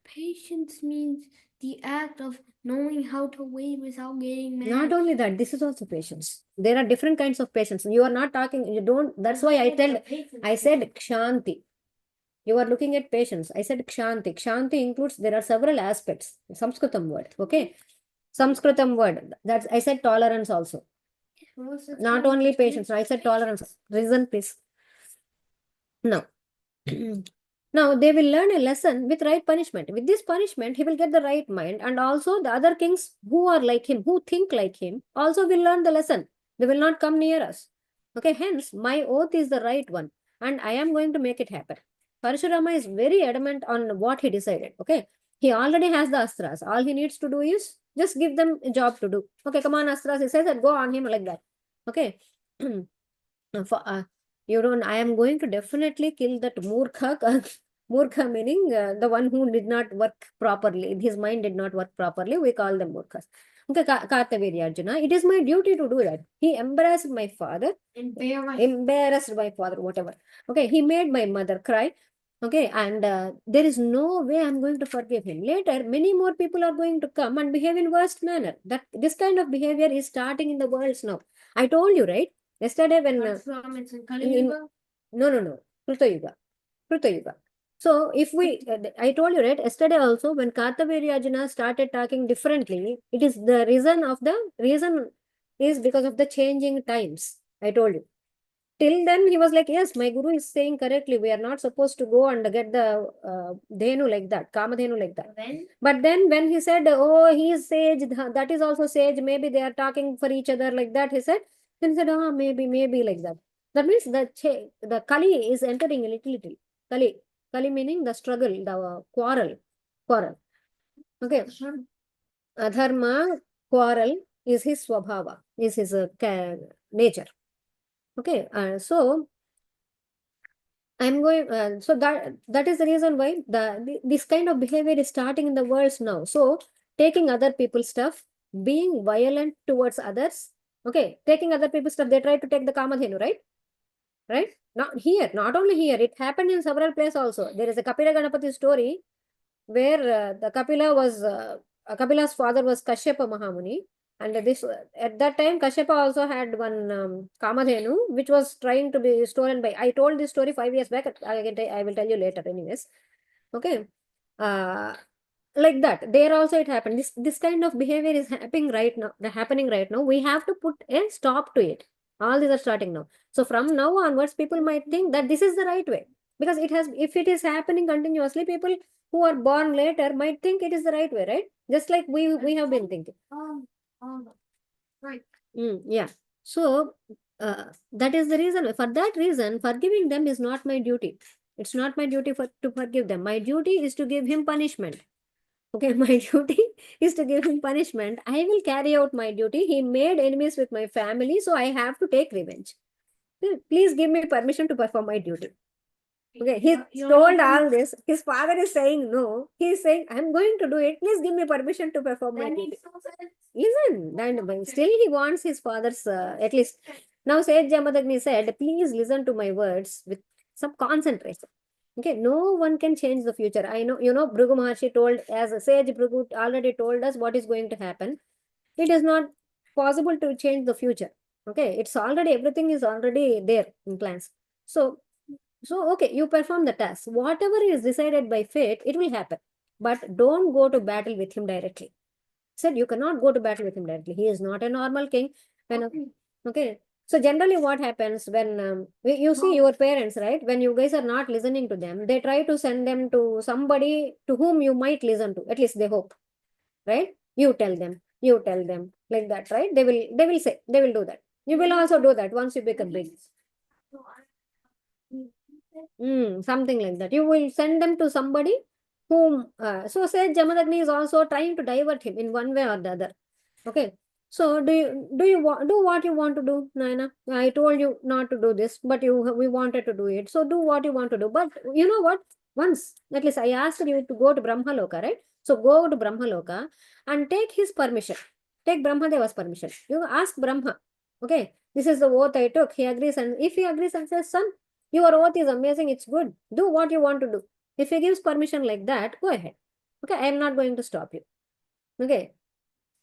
Patience means the act of knowing how to wait without getting mad. Not only that, this is also patience. There are different kinds of patience. You are not talking, you don't, that's why I said Kshanti. You are looking at patience. I said Kshanti. Kshanti includes, there are several aspects. Sanskritam word. Okay. Sanskritam word. That's, I said tolerance also. Not only patience. I said tolerance. Reason, please. No. Now they will learn a lesson with right punishment. With this punishment, he will get the right mind, and also the other kings who are like him, who think like him, also will learn the lesson. They will not come near us. Okay, hence my oath is the right one, and I am going to make it happen. Parasurama is very adamant on what he decided. Okay, he already has the astras. All he needs to do is just give them a job to do. Okay, come on, astras. He says that go on him like that. Okay. For, you don't, I am going to definitely kill that Murkha. Murkha meaning the one who did not work properly. His mind did not work properly. We call them Murkhas. Okay, Kartavirya Arjuna. It is my duty to do that. He embarrassed my father. Embarrassed my father, whatever. Okay, he made my mother cry. Okay, and there is no way I'm going to forgive him. Later, many more people are going to come and behave in worst manner. That this kind of behavior is starting in the world now. I told you, right? Yesterday when no, Kruta Yuga. So if we, I told you, right, yesterday also when Kartavirya Arjuna started talking differently, it is the reason is because of the changing times. I told you. Till then he was like, yes, my guru is saying correctly. We are not supposed to go and get the dhenu like that, Kamadhenu like that. But then when he said, oh, he is sage, that is also sage, maybe they are talking for each other like that, he said, then he said, oh, maybe like that. That means the Kali is entering a little. Kali meaning the struggle, the quarrel. Okay. Adharma, quarrel is his swabhava, is his nature. Okay. So I'm going. So that is the reason why this kind of behavior is starting in the world now. So taking other people's stuff, being violent towards others. Okay, taking other people's stuff. They try to take the Kamadhenu, right? Right? Not here, not only here. It happened in several places also. There is a Kapila Ganapati story where the Kapila's father was Kashyapa Mahamuni. And this at that time, Kashyapa also had one Kamadhenu, which was trying to be stolen by. I told this story 5 years back. I will tell you later, anyways. Okay. Like that. There also it happened. This kind of behavior is happening right now. We have to put a stop to it. All these are starting now. So from now onwards, people might think that this is the right way. Because if it is happening continuously, people who are born later might think it is the right way, right? Just like we have been thinking. Right. Yeah. So that is the reason. For that reason, forgiving them is not my duty. It's not my duty to forgive them. My duty is to give him punishment. Okay, my duty is to give him punishment. I will carry out my duty. He made enemies with my family, so I have to take revenge. Please give me permission to perform my duty. Okay, he told all this. His father is saying no. He is saying, I'm going to do it. Please give me permission to perform my duty. Listen, then still he wants his father's, at least. Now Sage Jamadagni said, please listen to my words with some concentration. Okay, no one can change the future. I know, Bhrigu Maharshi told, as Sage Bhrigu already told us what is going to happen. It is not possible to change the future. Okay, it's already, everything is already there in plans. So okay, you perform the task. Whatever is decided by fate, it will happen. But don't go to battle with him directly. Said you cannot go to battle with him directly. He is not a normal king. Okay. So generally what happens when you see your parents, right? When you guys are not listening to them, they try to send them to somebody to whom you might listen to. At least they hope. Right? You tell them. like that, right? They will say, they will do that. You will also do that once you become big. Something like that. You will send them to somebody whom, so say Jamadagni is also trying to divert him in one way or the other. Okay. So do you do what you want to do, Naina? I told you not to do this, but we wanted to do it. So do what you want to do. But you know what? Once, at least I asked you to go to Brahmaloka, right? So go to Brahmaloka and take his permission. Take Brahmadeva's permission. You ask Brahma, okay, this is the oath I took. He agrees, and if he agrees and says, son, your oath is amazing, it's good. Do what you want to do. If he gives permission like that, go ahead. Okay, I am not going to stop you. Okay.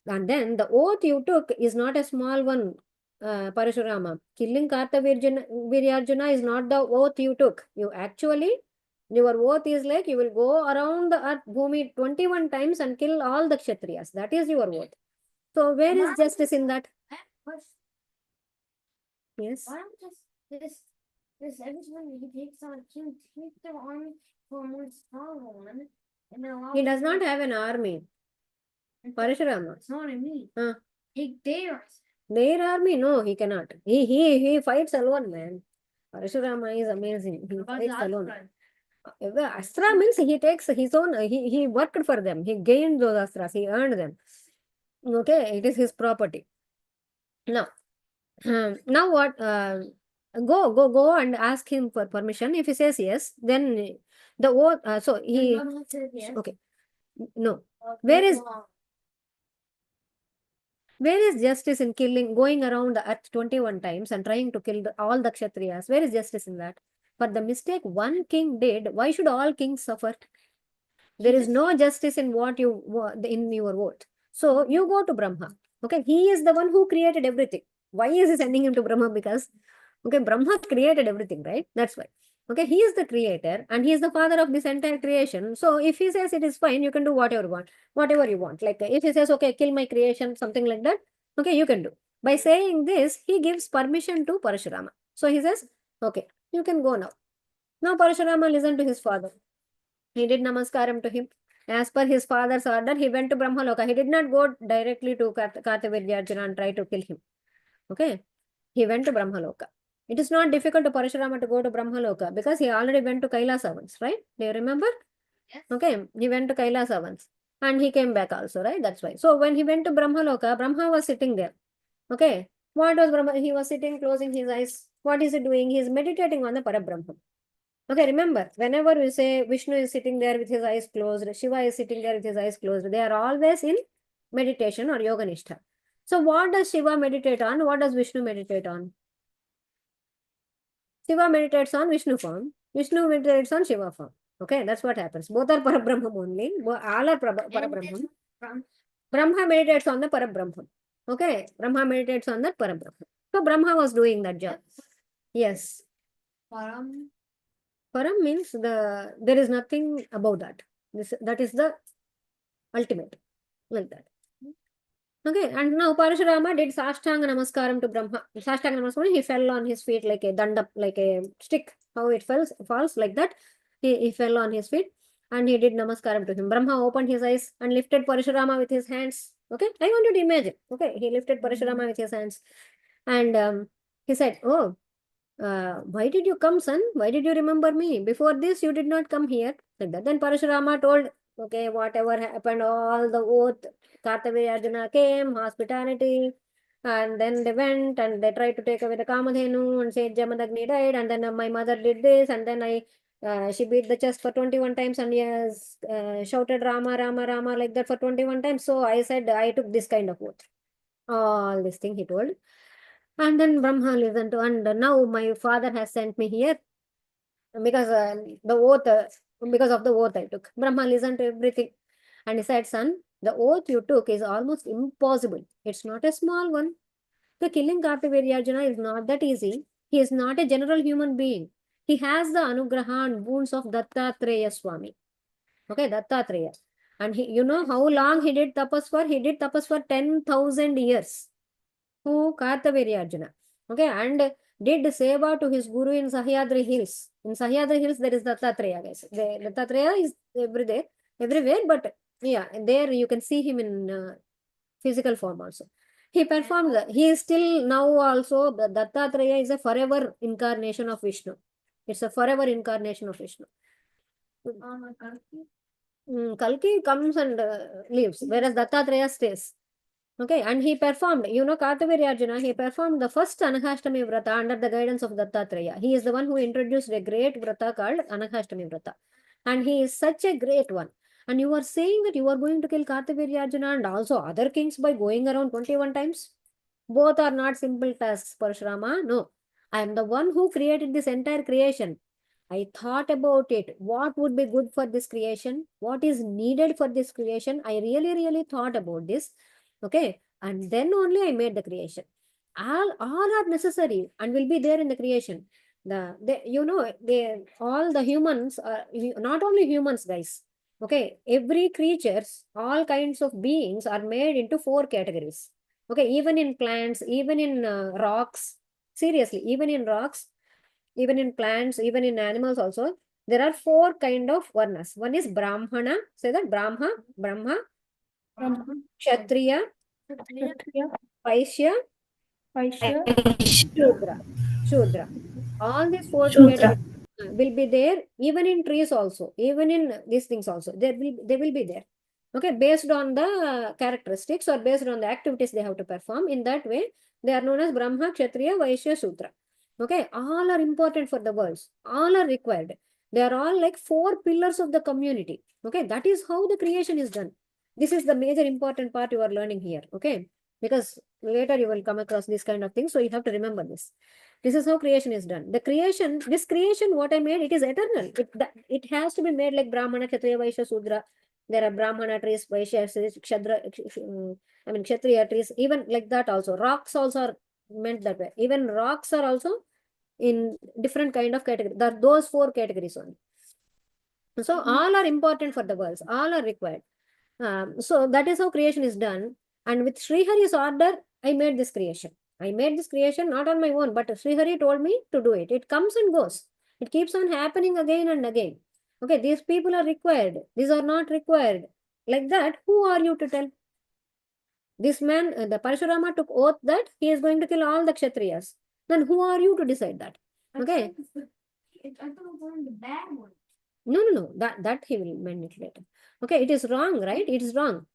And then the oath you took is not a small one, Parasurama. Killing Kartavirjana is not the oath you took. You actually, your oath is like you will go around the earth, Bhumi 21 times and kill all the Kshatriyas. That is your oath. So where is justice in that? Yes. Why don't this every time he takes on king, take the army for a more strong one, and then allow He does not have an army. Parasurama. That's not what I mean. Huh. Take theirs. Their army, no, he cannot. He fights alone, man. Parasurama is amazing. He fights alone. Astra means he takes his own, he worked for them. He gained those astras. He earned them. Okay, it is his property. Now, now what? Go and ask him for permission. If he says yes, then the oath. So he. Brahma said yes. Okay. No. Where is justice in going around the earth 21 times and trying to kill all the Kshatriyas? Where is justice in that? For the mistake one king did, why should all kings suffer? There is no justice in what you in your vote. So you go to Brahma. Okay, he is the one who created everything. Why is he sending him to Brahma? Because okay, Brahma created everything, right? That's why. Okay, he is the creator and he is the father of this entire creation. So if he says it is fine, you can do whatever you want. Like if he says, okay, kill my creation, something like that, okay, you can do. By saying this, he gives permission to Parasurama. So he says, okay, you can go now. Now Parasurama listened to his father. He did namaskaram to him. As per his father's order, he went to Brahmaloka. He did not go directly to Kartavirjana and try to kill him. Okay, he went to Brahmaloka. It is not difficult to Parasurama to go to Brahmaloka because he already went to Kailasa once, right? Do you remember? Yes. Okay, he went to Kailasa once and he came back also, right? That's why. So when he went to Brahmaloka, Brahma was sitting there. Okay, what was Brahma? He was sitting, closing his eyes. What is he doing? He is meditating on the Parabrahma. Okay, remember, whenever we say Vishnu is sitting there with his eyes closed, Shiva is sitting there with his eyes closed, they are always in meditation or yoga nishtha. So what does Shiva meditate on? What does Vishnu meditate on? Shiva meditates on Vishnu form. Vishnu meditates on Shiva form. Okay, that's what happens. Both are Parabrahman only. All are Parabrahman. Brahma meditates on the Parabrahman. Okay, Brahma meditates on that Parabrahman. So Brahma was doing that job. Yes. Param means there is nothing above that. That is the ultimate. Like that. Okay, and now Parasurama did Sashtanga Namaskaram to Brahma. Sashtanga Namaskaram, he fell on his feet like a danda, like a stick. How it falls like that. He fell on his feet and he did Namaskaram to him. Brahma opened his eyes and lifted Parasurama with his hands. Okay, I want you to imagine. Okay, he lifted Parasurama with his hands and he said, oh, why did you come, son? Why did you remember me? Before this, you did not come here. Like that. Then Parasurama told, okay, whatever happened, all the oath, Kartavirjana came, hospitality, and then they went and they tried to take away the Kamadhenu and said Jamadagni died, and then my mother did this, and then she beat the chest for 21 times and shouted Rama, Rama, Rama like that for 21 times. So I said, I took this kind of oath. All this thing he told. And then Brahma listened to, and now my father has sent me here because because of the oath I took. Brahma listened to everything and he said, son, the oath you took is almost impossible. It's not a small one. The killing Kartavirjana is not that easy. He is not a general human being. He has the anugraha and boons of Dattatreya Swami. Okay, Dattatreya. And you know how long he did tapas for? He did tapas for 10,000 years. Who? Kartavirjana. Okay, and did seva to his guru in Sahyadri Hills. In Sahyadri Hills, there is Dattatreya, guys. Dattatreya is everywhere, but yeah, there you can see him in physical form also. He performed, he is still now also, the Dattatreya is a forever incarnation of Vishnu. It's a forever incarnation of Vishnu. Kalki comes and leaves, whereas Dattatreya stays. Okay, and he performed, Kartavirya, he performed the first Anaghashtami Vrata under the guidance of Dattatreya. He is the one who introduced a great Vrata called Anaghashtami Vrata. And he is such a great one. And you are saying that you are going to kill Kartavirya and also other kings by going around 21 times? Both are not simple tasks, Parashurama. No, I am the one who created this entire creation. I thought about it. What would be good for this creation? What is needed for this creation? I really, really thought about this. Okay. And then only I made the creation. All are necessary and will be there in the creation. All the humans are not only humans, guys. Okay. Every creatures, all kinds of beings are made into 4 categories. Okay. Even in plants, even in rocks. Seriously, even in rocks, even in plants, even in animals also, there are 4 kind of varnas. One is Brahmana, say that Brahma, Kshatriya, Vaishya, Shudra. All these 4 Shudra. categories will be there, even in trees also, even in these things also. They will be there. Okay, based on the characteristics or based on the activities they have to perform. In that way, they are known as Brahma, Kshatriya, Vaishya, Shudra. Okay, all are important for the worlds. All are required. They are all like 4 pillars of the community. Okay, that is how the creation is done. This is the major important part you are learning here. Okay, because later you will come across this kind of things. So you have to remember this. This is how creation is done. This creation, what I made, it is eternal. It has to be made like Brahmana, Kshatriya, Vaishya, Sudra. There are Brahmana trees, Vaishya trees, Kshatriya trees, even like that also. Rocks also are meant that way. Even rocks are also in different kind of category. There are those 4 categories only. So all are important for the worlds. All are required. So that is how creation is done. And with Srihari's order, I made this creation. I made this creation not on my own, but Srihari told me to do it. It comes and goes. It keeps on happening again and again. Okay, these people are required. These are not required. Like that, who are you to tell? This man, the Parasurama took oath that he is going to kill all the Kshatriyas. Then who are you to decide that? Okay. I thought it was the bad one. No. That he will mend it later. Okay, it is wrong, right? It is wrong.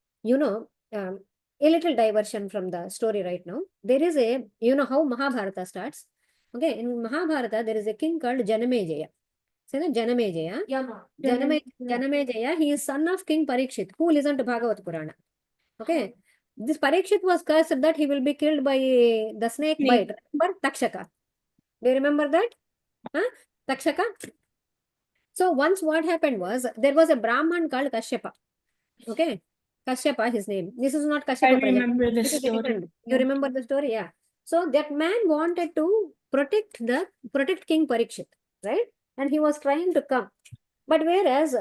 A little diversion from the story right now. There is how Mahabharata starts. Okay, in Mahabharata, there is a king called Janamejaya. Say that Janamejaya. Janamejaya, he is son of King Parikshit, who listened to Bhagavad Purana. Okay, this Parikshit was cursed that he will be killed by the snake bite. Remember Takshaka? Do you remember that? Huh? Takshaka? So once what happened was, there was a Brahman called Kashyapa. Okay. Kashyapa, his name. This is not Kashyapa. I remember the story. You remember the story? Yeah. So that man wanted to protect King Parikshit, right? And he was trying to come. But whereas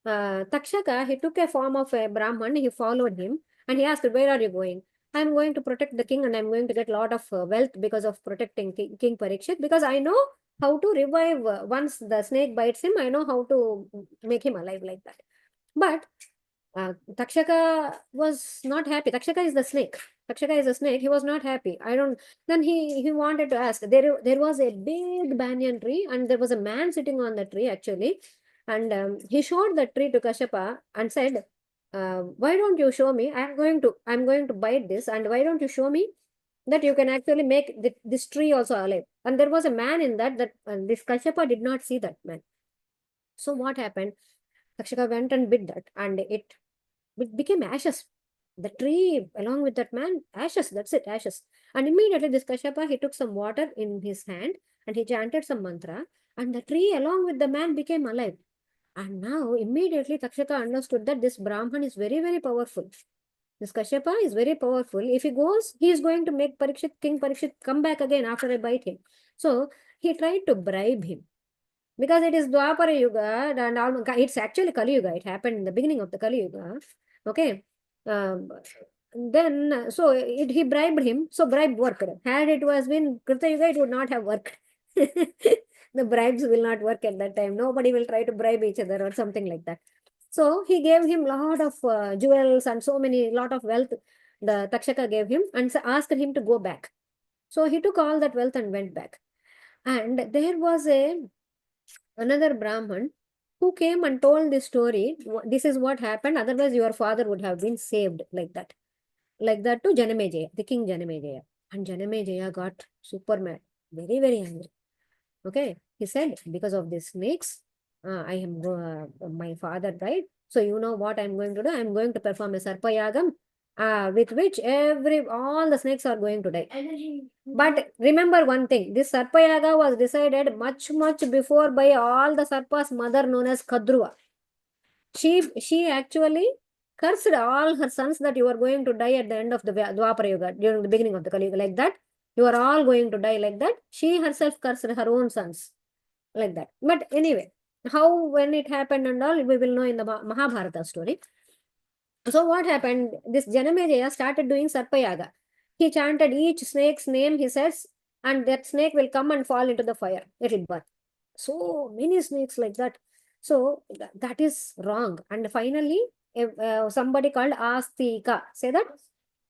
Takshaka, he took a form of a Brahman, he followed him and he asked, where are you going? I'm going to protect the king and I'm going to get a lot of wealth because of protecting King Parikshit, because I know how to revive once the snake bites him. I know how to make him alive like that. But Takshaka was not happy. Takshaka is the snake. Takshaka is a snake. He was not happy. Then he wanted to ask. There was a big banyan tree and there was a man sitting on the tree actually. And he showed the tree to Kashyapa and said, why don't you show me? I'm going to bite this, and why don't you show me that you can actually make this tree also alive? And there was a man in that this Kashyapa did not see that man. So what happened? Takshaka went and bit that, and it became ashes. The tree, along with that man, ashes. That's it, ashes. And immediately this Kashyapa, he took some water in his hand and he chanted some mantra, and the tree, along with the man, became alive. And now immediately Takshaka understood that this Brahman is very, very powerful. This Kashyapa is very powerful. If he goes, he is going to make King Parikshit come back again after I bite him. So he tried to bribe him. Because it is Dwapara Yuga and it's actually Kali Yuga. It happened in the beginning of the Kali Yuga. Okay. He bribed him. So bribe worked. Had it was been Krita Yuga, it would not have worked. The bribes will not work at that time. Nobody will try to bribe each other or something like that. So he gave him lot of jewels and lot of wealth. the Takshaka gave him and asked him to go back. So he took all that wealth and went back. And there was another Brahman who came and told this story. This is what happened. Otherwise, your father would have been saved, like that. Like that to Janamejaya, the king Janamejaya. And Janamejaya got super mad, very, very angry. Okay. He said, because of these snakes, my father died. So you know what I'm going to do? I'm going to perform a Sarpayagam, with which all the snakes are going to die. But remember one thing, this Sarpayaga was decided much, much before by all the Sarpa's mother known as Kadruva. She actually cursed all her sons that you are going to die at the end of the Dwapara Yuga, during the beginning of the Kali Yuga, like that. You are all going to die like that. She herself cursed her own sons, like that. But anyway, how, when it happened and all, we will know in the Mahabharata story. So what happened? This Janamejaya started doing Sarpayaga. He chanted each snake's name, he says, and that snake will come and fall into the fire. It will burn. So many snakes like that. So that is wrong. And finally, somebody called Astika. Say that?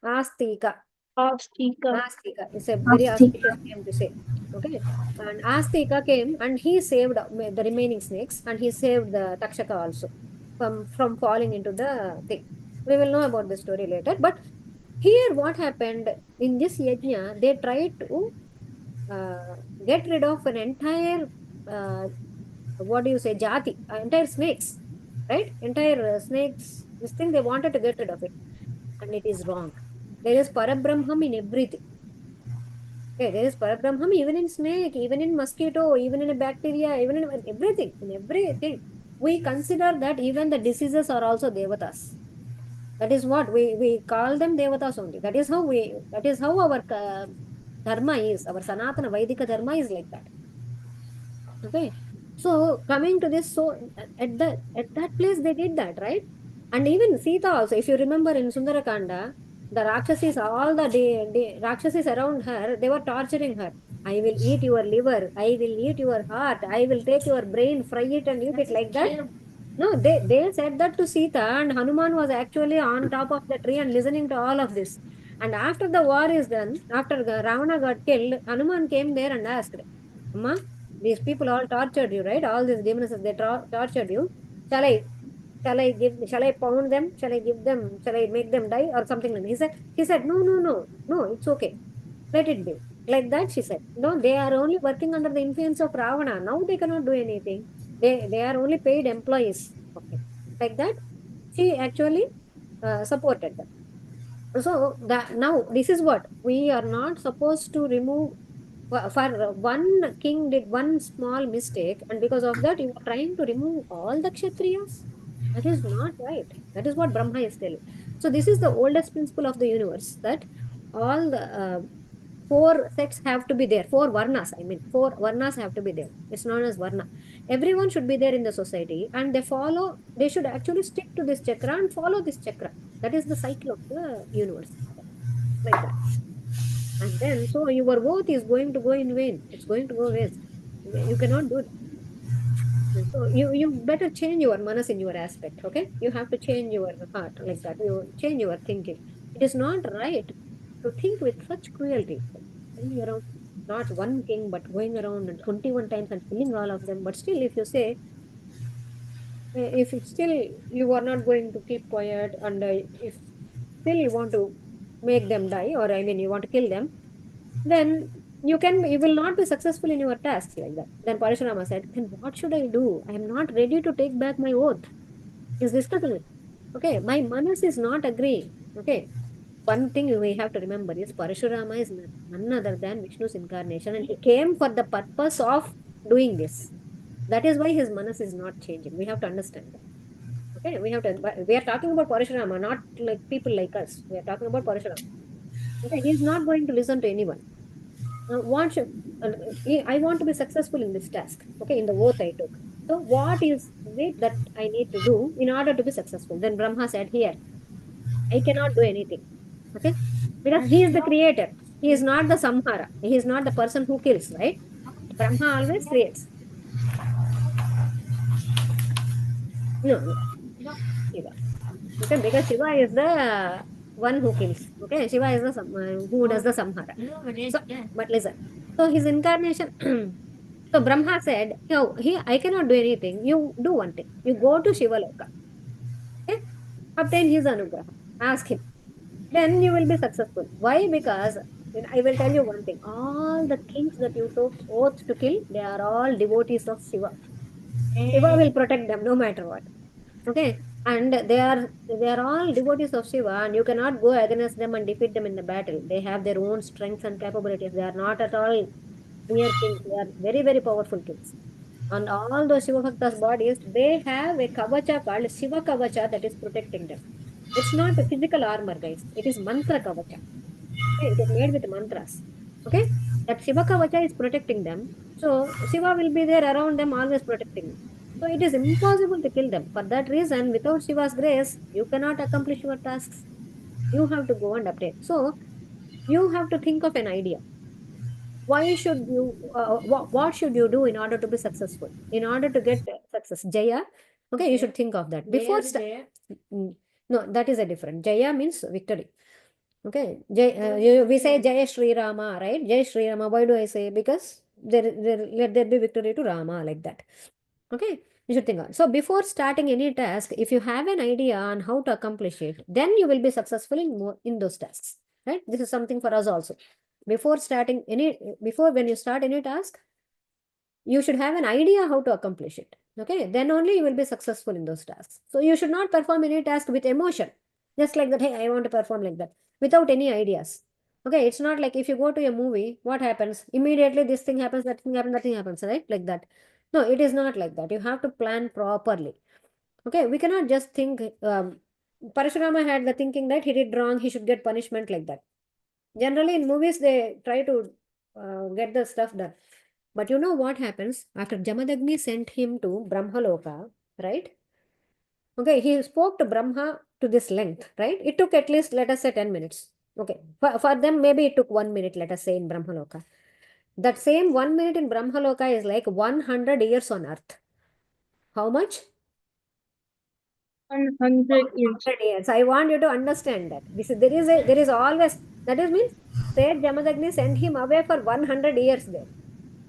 Astika. Astika. Astika. It's a very auspicious name to say. Okay. And Astika came and he saved the remaining snakes, and he saved the Takshaka also from falling into the thing. We will know about the story later. But here what happened in this yajna, they tried to get rid of an entire, what do you say, jati, entire snakes, right? Entire snakes, this thing they wanted to get rid of it. And it is wrong. There is Parabrahmam in everything. Okay, there is Parabrahmam even in snake, even in mosquito, even in a bacteria, even in everything, in everything. We consider that even the diseases are also devatas. That is what we call them devatas only. That is how our dharma is. Our Sanatana Vaidika dharma is like that. Okay. So coming to this, so at that place they did that, right? And even Sita also, if you remember in Sundarakanda, the Rakshasas, all the Rakshasas around her, they were torturing her. I will eat your liver, I will eat your heart, I will take your brain, fry it and eat it, like that. No, they said that to Sita, and Hanuman was actually on top of the tree and listening to all of this. And after the war is done, after Ravana got killed, Hanuman came there and asked, Amma, these people all tortured you, right? All these demons, they tortured you. Shall I pound them? Shall I give them, shall I make them die or something like that? He said, no, it's okay. Let it be. Like that, she said. No, they are only working under the influence of Ravana. Now they cannot do anything. They are only paid employees. Okay. Like that, she actually supported them. So that now this is what we are not supposed to remove. For one king did one small mistake, and because of that, you are trying to remove all the Kshatriyas. That is not right. That is what Brahma is telling. So this is the oldest principle of the universe, that all the four sets have to be there. Four varnas, I mean, four varnas have to be there. It's known as varna. Everyone should be there in the society, and they should actually stick to this chakra and follow this chakra. That is the cycle of the universe. Like that. And then, so your vote is going to go in vain. It's going to go waste. You cannot do that. So you better change your manas in your aspect, okay? You have to change your heart like that. You change your thinking. It is not right to think with such cruelty. Going around, not one king, but going around 21 times and killing all of them. But still, if you say, if it's still you are not going to keep quiet, and if still you want to make them die, or I mean you want to kill them, then you will not be successful in your tasks, like that. Then Parasurama said, then what should I do? I am not ready to take back my oath. He's discussing it. Okay, my manas is not agreeing. Okay. One thing we have to remember is Parasurama is none other than Vishnu's incarnation, and he came for the purpose of doing this. That is why his manas is not changing. We have to understand that. Okay, we are talking about Parasurama, not like people like us. We are talking about Parasurama. Okay, he is not going to listen to anyone. I want to be successful in this task, okay, in the oath I took. So what is it that I need to do in order to be successful? Then Brahma said, here, I cannot do anything, okay, because he is the creator. He is not the samhara. He is not the person who kills, right? Brahma always creates. No, Shiva. Okay, because Shiva is the one who kills. Okay, Shiva is the who does the samhara. So, but listen. So his incarnation. So Brahma said, "No, I cannot do anything. You do one thing. You go to Shiva Loka. Okay, obtain his anugraha. Ask him. Then you will be successful. Why? Because I will tell you one thing. All the kings that you took oath to kill, they are all devotees of Shiva. Shiva will protect them no matter what. Okay, and they are all devotees of Shiva, and you cannot go against them and defeat them in the battle. They have their own strengths and capabilities. They are not at all mere kings. They are very, very powerful kings. And all those Shiva Bhaktas bodies, they have a kavacha called Shiva Kavacha that is protecting them. It's not a physical armor, guys. It is mantra kavacha. Okay, it is made with mantras. Okay, that Shiva Kavacha is protecting them. So Shiva will be there around them, always protecting them. So it is impossible to kill them. For that reason, without Shiva's grace, you cannot accomplish your tasks. You have to go and update. So you have to think of an idea. Why should you? What should you do in order to be successful? In order to get success, Jaya. Okay, you should think of that before. No, that is a different. Jaya means victory. Okay, we say Jai Sri Rama, right? Jai Sri Rama. Why do I say? Because let there be victory to Rama, like that. Okay, you should think on. So before starting any task, if you have an idea on how to accomplish it, then you will be successful in those tasks. Right? This is something for us also. Before when you start any task, you should have an idea how to accomplish it. Okay, then only you will be successful in those tasks. So you should not perform any task with emotion, just like that. Hey, I want to perform like that without any ideas. Okay, it's not like if you go to a movie, what happens? Immediately this thing happens, that thing happens, that thing happens, right? Like that. No, it is not like that. You have to plan properly. Okay, we cannot just think. Parasurama had the thinking that he did wrong, he should get punishment, like that. Generally, in movies, they try to get the stuff done. But you know what happens? After Jamadagni sent him to Brahmaloka, right? Okay, he spoke to Brahma to this length, right? It took at least, let us say, 10 minutes. Okay, for them, maybe it took 1 minute, let us say, in Brahmaloka. That same 1 minute in Brahmaloka is like 100 years on earth. How much? 100 years. 100 years. I want you to understand that. There is always, that is means, Seth Jamadagni sent him away for 100 years there,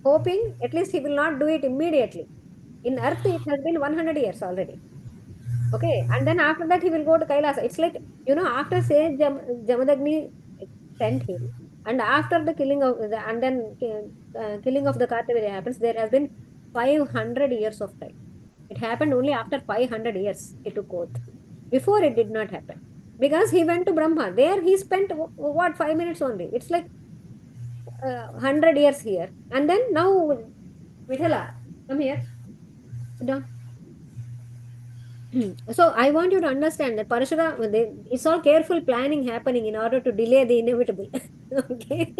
hoping at least he will not do it immediately. In earth, it has been 100 years already. Okay, and then after that, he will go to Kailasa. It's like, after Seth Jamadagni sent him, and after the killing of the, and then killing of the Kartaviriya happens, there has been 500 years of time. It happened only after 500 years, he took oath. Before it did not happen. Because he went to Brahma. There he spent, what, 5 minutes only. It's like 100 years here. And then now, Vithala, come here. Sit down. So I want you to understand that Parashurama, it's all careful planning happening in order to delay the inevitable. Okay.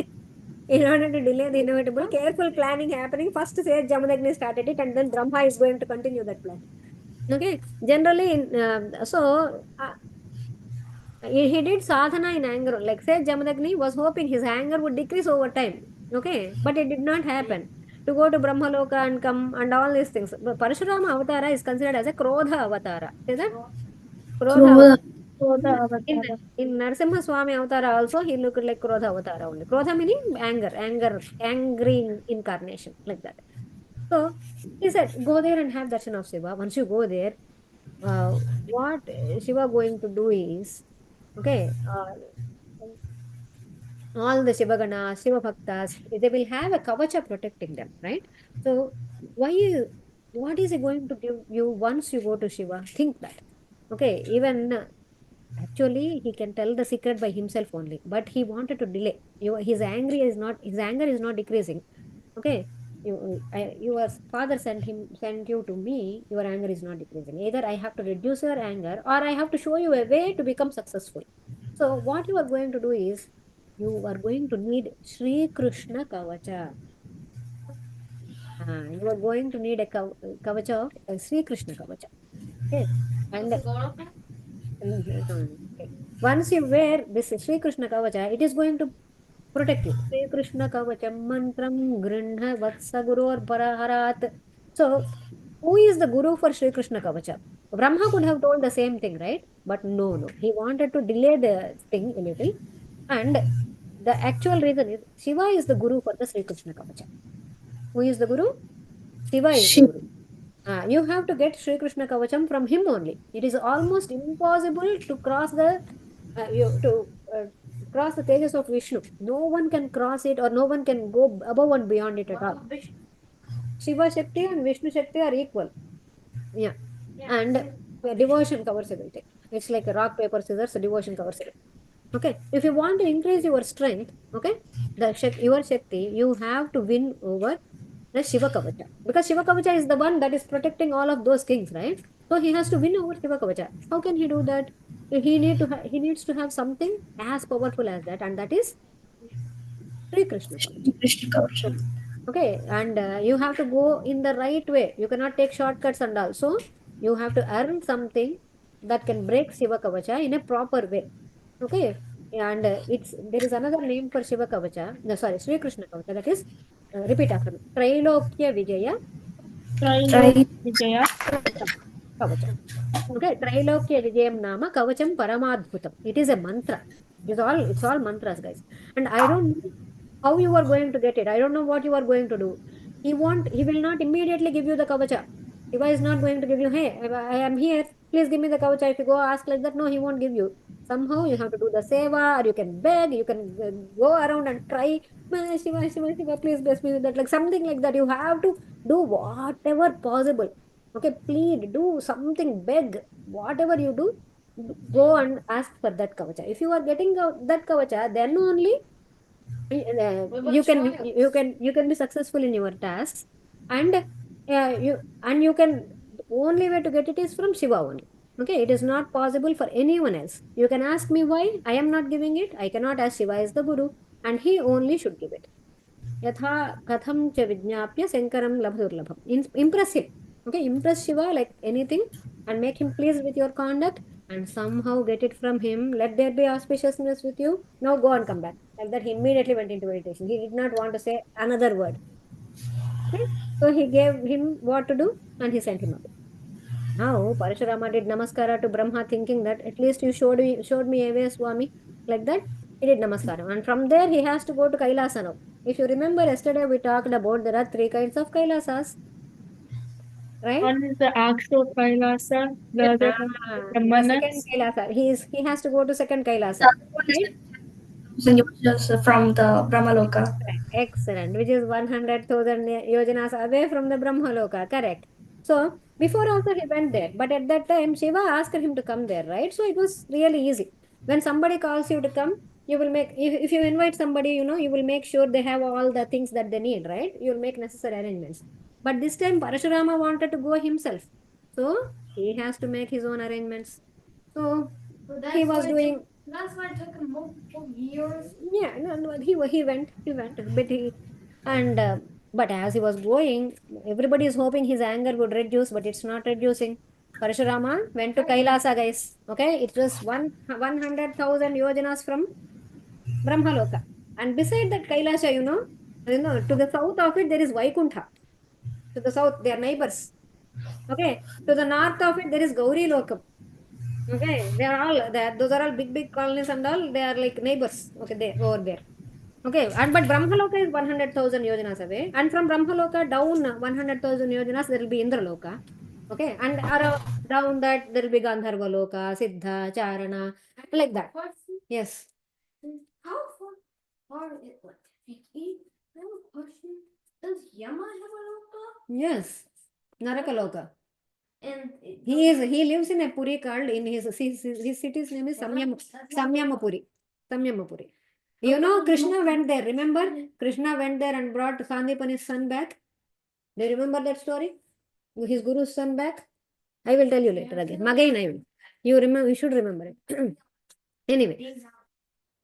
In order to delay the inevitable, careful planning happening. First, say Jamadagni started it, and then Brahma is going to continue that plan. Okay. Generally, he did sadhana in anger. Like say Jamadagni was hoping his anger would decrease over time. Okay. But it did not happen. To go to Brahmaloka and come and all these things. But Parashurama Avatara is considered as a Krodha Avatara. Is that? Krodha Avatara. In Narasimha Swami Avatara also, he looked like Krodha Avatara only. Krodha meaning anger, angry incarnation, like that. So he said, go there and have darshan of Shiva. Once you go there, what Shiva going to do is, okay, all the Shiva Ganas, Shiva Bhaktas, they will have a kavacha protecting them, right? So what is he going to give you once you go to Shiva? Think that. Okay, even actually he can tell the secret by himself only, but he wanted to delay. His anger is not decreasing. Okay, your father sent you to me. Your anger is not decreasing. Either I have to reduce your anger, or I have to show you a way to become successful. So what you are going to do is, you are going to need Sri Krishna Kavacha. You are going to need a Kavacha of Sri Krishna Kavacha. Okay, and okay. Once you wear this Sri Krishna Kavacha, it is going to protect you. Sri Krishna Kavacham mantram grinha vatsa gurur paraharat. So, who is the guru for Sri Krishna Kavacha? Brahma could have told the same thing, right? but no. He wanted to delay the thing a little. And the actual reason is Shiva is the guru for the Sri Krishna Kavacha. Who is the guru? Shiva is the She guru. You have to get Sri Krishna Kavacham from him only. It is almost impossible to cross the cross the tejas of Vishnu. No one can cross it, or no one can go above and beyond it at all. Shiva Shakti and Vishnu Shakti are equal. Yeah. And devotion covers everything. It's like a rock, paper, scissors, devotion covers everything. Okay. If you want to increase your strength, okay, your Shakti, you have to win over the Shiva Kavacha. Because Shiva Kavacha is the one that is protecting all of those kings, right? So he has to win over Shiva Kavacha. How can he do that? He needs to have something as powerful as that, and that is Sri Krishna Kavacha. Krishna Kavacha. Okay, and you have to go in the right way. You cannot take shortcuts and all. So you have to earn something that can break Shiva Kavacha in a proper way. Okay, and there is another name for Shiva Kavacha. No, sorry, Sri Krishna Kavacha. That is, repeat after me. Trailokya Vijaya Trailokya Vijaya Kavacha. Okay, Trailokya Vijayam Nama Kavacham Paramadbhutam. It is a mantra. It's all mantras, guys. And I don't know how you are going to get it. I don't know what you are going to do. He will not immediately give you the kavacha. Shiva is not going to give you, hey, I am here, please give me the kavacha. If you go ask like that, no, he won't give you. Somehow you have to do the seva, or you can beg, you can go around and try, Shiva, Shiva, Shiva, please bless me with that. Like something like that. You have to do whatever possible. Okay, plead, do something, beg, whatever you do, go and ask for that kavacha. If you are getting that kavacha, then only you can be successful in your tasks, and you can, only way to get it is from Shiva only. Okay, it is not possible for anyone else. You can ask me why I am not giving it. I cannot, as Shiva is the guru, and he only should give it. Yatha katham cha vijnapya sankaram labhurlabham. Impress him. Okay, impress Shiva like anything, and make him pleased with your conduct, and somehow get it from him. Let there be auspiciousness with you. Now go and come back. Like that, he immediately went into meditation. He did not want to say another word. Okay? So he gave him what to do, and he sent him away. Now Parasurama did namaskara to Brahma, thinking that at least you showed me a way, Swami. Like that, he did namaskara. And from there, he has to go to Kailasa now. If you remember, yesterday we talked about there are 3 kinds of Kailasas, right? One is the actual Kailasa, the other one is the The second Manas. Kailasa. He has to go to second The Kailasa, other one is right? just from the Brahmaloka. Excellent. Which is 100,000 yojanas away from the Brahmaloka. Correct. So before also he went there, but at that time Shiva asked him to come there, right? So it was really easy. When somebody calls you to come, you will make, if you invite somebody, you will make sure they have all the things that they need, right? You will make necessary arrangements. But this time Parasurama wanted to go himself. So he has to make his own arrangements. So he was doing. That's why it took him multiple years. Yeah, no, he went, but as he was going, everybody is hoping his anger would reduce, but it's not reducing. Parashurama went to Kailasa, guys. Okay, it was 100,000 yojanas from Brahmaloka, and beside that Kailasa, to the south of it there is Vaikuntha. To the south, they are neighbors. Okay, to the north of it there is Gauri Lokam. Okay, those are all big colonies and all. They are like neighbors. Okay, they over there. Okay, but Brahmaloka is 100,000 yojanas away, and from Brahmaloka down 100,000 yojanas there will be Indraloka. Okay, and down that there will be Gandharva Loka, Siddha, Charana, like that. Yes. How far is it? I have a question. Does Yama have a loka? Yes, Narakaloka. And He lives in a puri called, in his city's name is Samyamapuri. Samyamapuri. Krishna went there. Remember, Krishna went there and brought Sandipani's son back. Do you remember that story? His guru's son back. I will tell you later again. Again, I will. You should remember it. Anyway,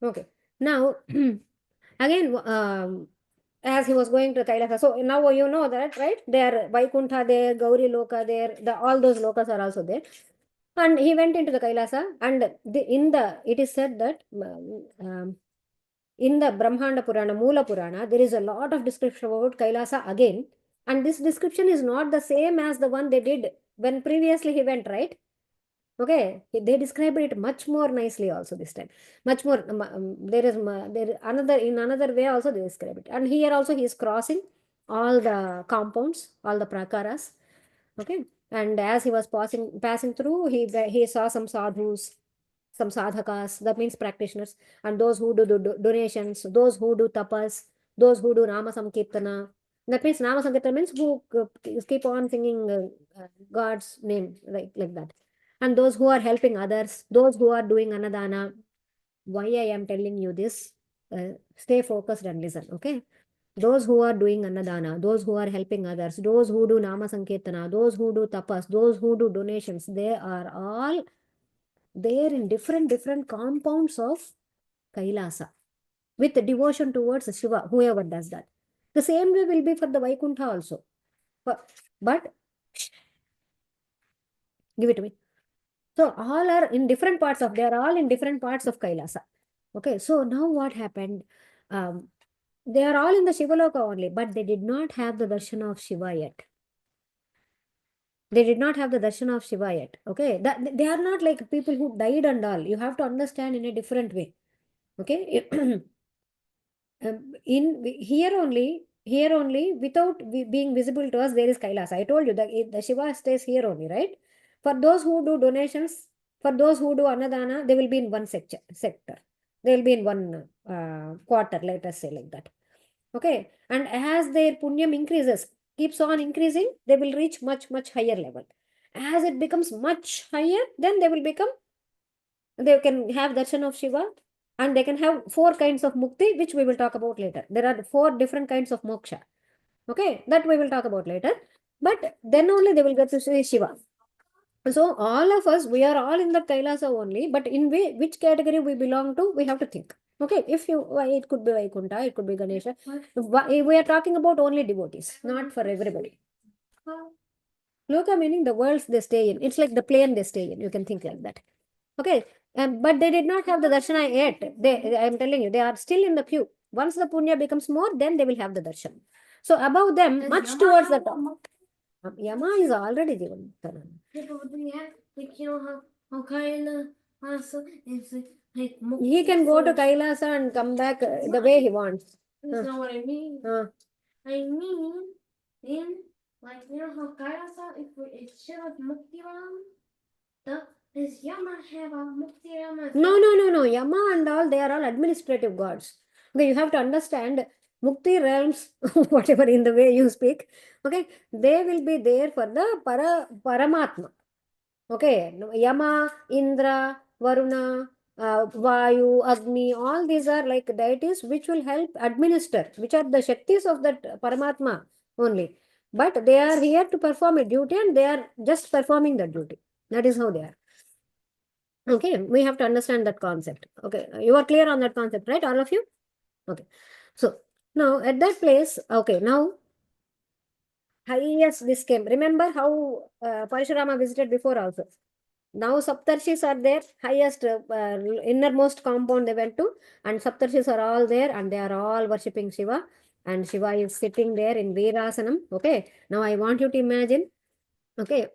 okay. Now, again, as he was going to Kailasa. So now you know that, right? There, Vaikuntha there, Gauri Loka there, all those lokas are also there. And he went into the Kailasa, and it is said that in the Brahmanda Purana, Moola Purana, there is a lot of description about Kailasa again. And this description is not the same as the one they did when previously he went, right? Okay, they described it much more nicely also this time. Much more. There another in another way also they describe it. And here also he is crossing all the compounds, all the prakaras. Okay, and as he was passing through, he saw some sadhus, some sadhakas. That means practitioners, and those who do donations, those who do tapas, those who do Nama Sankirtana. That means Nama Sankirtana means who keep on singing God's name like that, and those who are helping others, those who are doing anadana. Why I am telling you this? Stay focused and listen, okay? Those who are doing anadana, those who are helping others, those who do nama sankirtana, those who do tapas, those who do donations, they are all there in different compounds of Kailasa with devotion towards Shiva, whoever does that. The same way will be for the Vaikuntha also. But give it to me. So all are in different parts of, they are all in different parts of Kailasa. Okay, so now what happened? They are all in the Shivaloka only, but they did not have the darshan of Shiva yet. They did not have the darshan of Shiva yet. Okay, they are not like people who died and all. You have to understand in a different way. Okay, in here only, without being visible to us, there is Kailasa. I told you that the Shiva stays here only, right? For those who do donations, for those who do anadana, they will be in one sector. They will be in one quarter, let us say like that. Okay, and as their punyam increases, keeps on increasing, they will reach much higher level. As it becomes much higher, then they can have darshan of Shiva, and they can have 4 kinds of mukti, which we will talk about later. There are 4 different kinds of moksha. Okay, that we will talk about later. But then only they will get to see Shiva. So all of us, we are all in the Kailasa only, but in which category we belong to, we have to think. Okay, it could be Vaikuntha, it could be Ganesha. We are talking about only devotees, not for everybody. Loka meaning the worlds they stay in. It's like the plane they stay in. You can think like that. Okay, but they did not have the darshana yet. I am telling you, they are still in the queue. Once the punya becomes more, then they will have the darshan. So above them, much towards the top. Yama is already given. He can go to Kailasa and come back the way he wants. That's not what I mean. I mean, like, how Kailasa, it should have Mukti Ram, does Yama have a Mukti Ram? No. Yama and all, they are all administrative gods. Okay, you have to understand Mukti realms, whatever in the way you speak. Okay, they will be there for the Paramatma. Okay, Yama, Indra, Varuna, Vayu, Agni, all these are like deities which will help administer, which are the Shaktis of that Paramatma only. But they are here to perform a duty and they are just performing the duty. That is how they are. Okay, we have to understand that concept. Okay, you are clear on that concept, right? All of you? Okay. So, now at that place, okay, now highest this came. Remember how Parasurama visited before also. Now Saptarshis are there, highest innermost compound they went to, and Saptarshis are all there and they are all worshipping Shiva, and Shiva is sitting there in Veerasanam. Okay, now I want you to imagine, okay,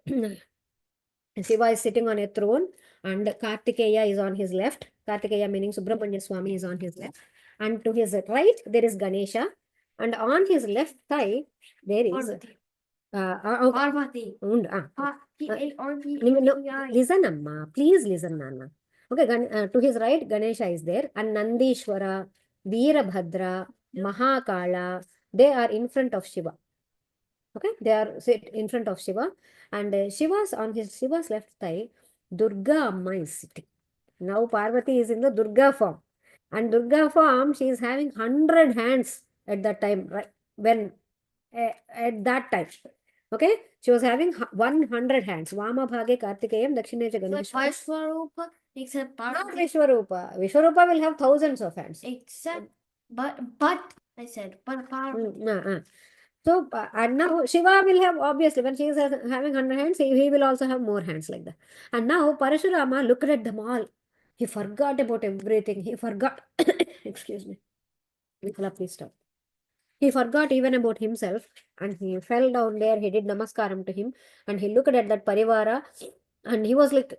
Shiva is sitting on a throne and Kartikeya is on his left. Kartikeya meaning Subramanya Swami is on his left, and to his right there is Ganesha, and on his left thigh there is Parvati. Listen, Amma. Please listen, Nana. Okay, to his right, Ganesha is there, and Nandishwara, Veerabhadra, Mahakala, they are in front of Shiva. Okay, they are sit in front of Shiva, and Shiva's left thigh, Durga Amma is sitting. Now Parvati is in the Durga form, and Durga form she is having 100 hands at that time, right? When at that time. Okay, she was having 100 hands. Vama Bhage Kartikeyam, Dakshine Ganesha. Like Vishwarupa, except Not Parvati. Vishwarupa. Vishwarupa will have thousands of hands. Except, but I said, but Parvati. So, and now Shiva will have, obviously, when she is having 100 hands, he will also have more hands like that. And now Parasurama looked at them all. He forgot about everything. He forgot. Excuse me. Vikala, please stop. He forgot even about himself and he fell down there. He did namaskaram to him and he looked at that parivara and he was like,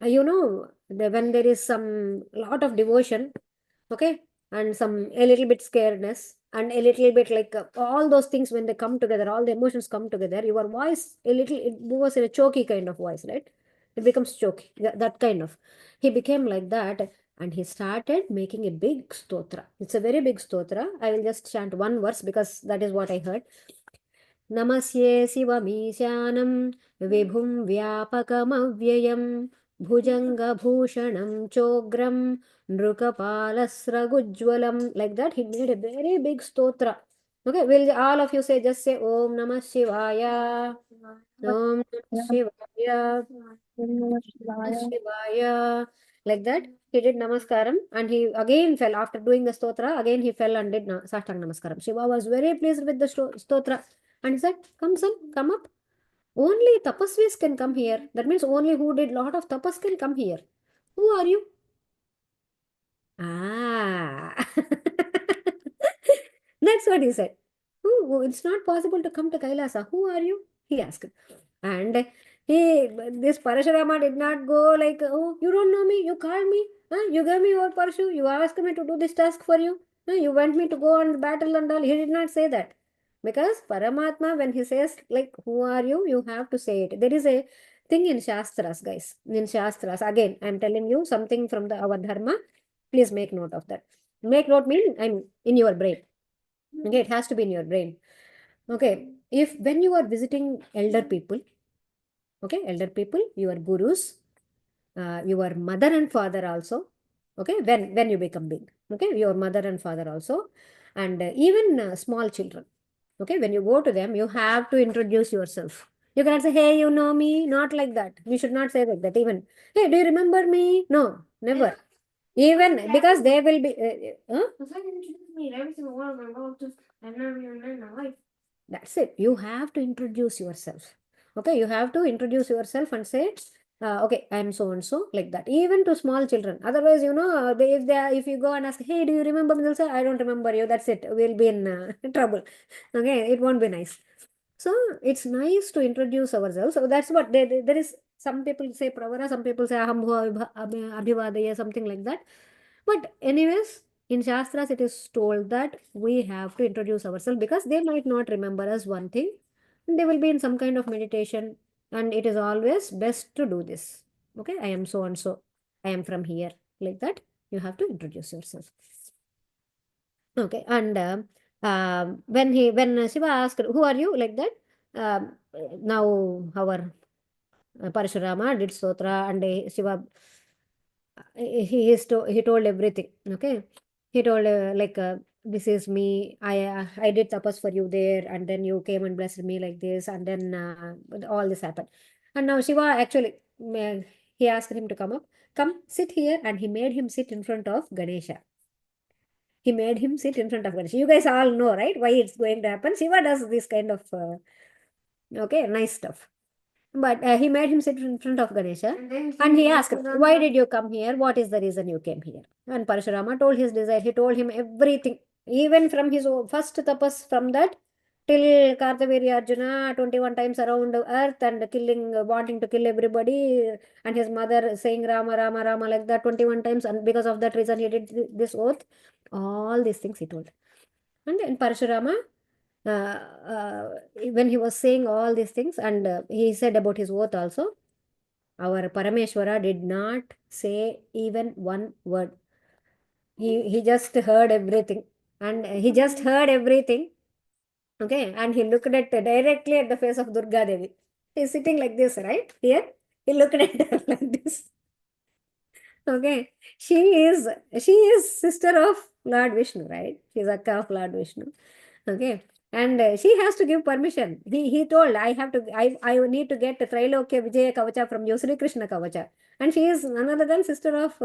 when there is some lot of devotion, okay, and some a little bit scaredness and a little bit like all those things, when they come together, all the emotions come together, your voice it was in a choky kind of voice, right? It becomes choky, that kind of. He became like that, and he started making a big stotra. It's a very big stotra. I will just chant one verse because that is what I heard. नमस्ये शिवमीशानं विभुं व्यापकमव्ययं भुजङ्गभूषणं चोग्रं नृकपालस्रगुज्ज्वलं. Like that, he made a very big stotra. Okay, will all of you say, just say Om Namah Shivaya, Om Namah Shivaya, Namah Shivaya. Like that, he did namaskaram, and he again fell after doing the stotra. Again, he fell and did Saštang namaskaram. Shiva was very pleased with the stotra. And he said, come son, come up. Only tapasvis can come here. That means only who did lot of tapas can come here. Who are you? Ah. That's what he said. It's not possible to come to Kailasa. Who are you? He asked. And this Parasurama did not go like, oh, you don't know me, you called me, you gave me your Parasu, you asked me to do this task for you, you want me to go on battle and all. He did not say that. Because Paramatma, when he says, like, who are you, you have to say it. There is a thing in Shastras, guys. In Shastras, again, I am telling you something from our Dharma. Please make note of that. Make note mean I'm in your brain. Okay, it has to be in your brain. Okay, if when you are visiting elder people, okay, elder people, your gurus, your mother and father also, okay, when you become big, okay, your mother and father also, and even small children, okay, when you go to them, you have to introduce yourself. You cannot say, hey, you know me, not like that. You should not say like that. Even, hey, do you remember me? No, never. Even because they will be every single one of my relatives. I've never even met in my life. That's it. You have to introduce yourself. Okay, you have to introduce yourself and say, okay, I am so and so, like that. Even to small children. Otherwise, if you go and ask, hey, do you remember me? They'll say, I don't remember you. That's it. We'll be in trouble. Okay, it won't be nice. So it's nice to introduce ourselves. So that's what there is. Some people say pravara, some people say aham abhivadaya, something like that. But anyways, in Shastras, it is told that we have to introduce ourselves because they might not remember us one thing. They will be in some kind of meditation, and it is always best to do this. Okay, I am so and so. I am from here. Like that, you have to introduce yourself. Okay, and when Shiva asked, "Who are you?" like that, now our Parasurama did Stotra, and Shiva he told everything. Okay, he told this is me. I did tapas for you there, and then you came and blessed me like this, and then all this happened. And now Shiva actually he asked him to come sit here, and he made him sit in front of Ganesha. He made him sit in front of Ganesha. You guys all know, right? Why it's going to happen. Shiva does this kind of okay, nice stuff. But he made him sit in front of Ganesha, and he asked, why did you come here? What is the reason you came here? And Parasurama told his desire. He told him everything, even from his first tapas, from that till Kartaviri Arjuna 21 times around the earth and wanting to kill everybody, and his mother saying Rama, Rama, Rama like that 21 times, and because of that reason he did this oath. All these things he told. And in Parasurama, uh, uh, when he was saying all these things, and he said about his oath also, our Parameshwara did not say even one word. He just heard everything, and he just heard everything. Okay, and he looked at directly at the face of Durga Devi. He's sitting like this, right? Here, he looked at her like this. Okay, she is sister of Lord Vishnu, right? She's Akka of Lord Vishnu. Okay, and she has to give permission. He told, I need to get Trailokya Vijaya Kavacha from you, Sri Krishna Kavacha, and she is none other than sister of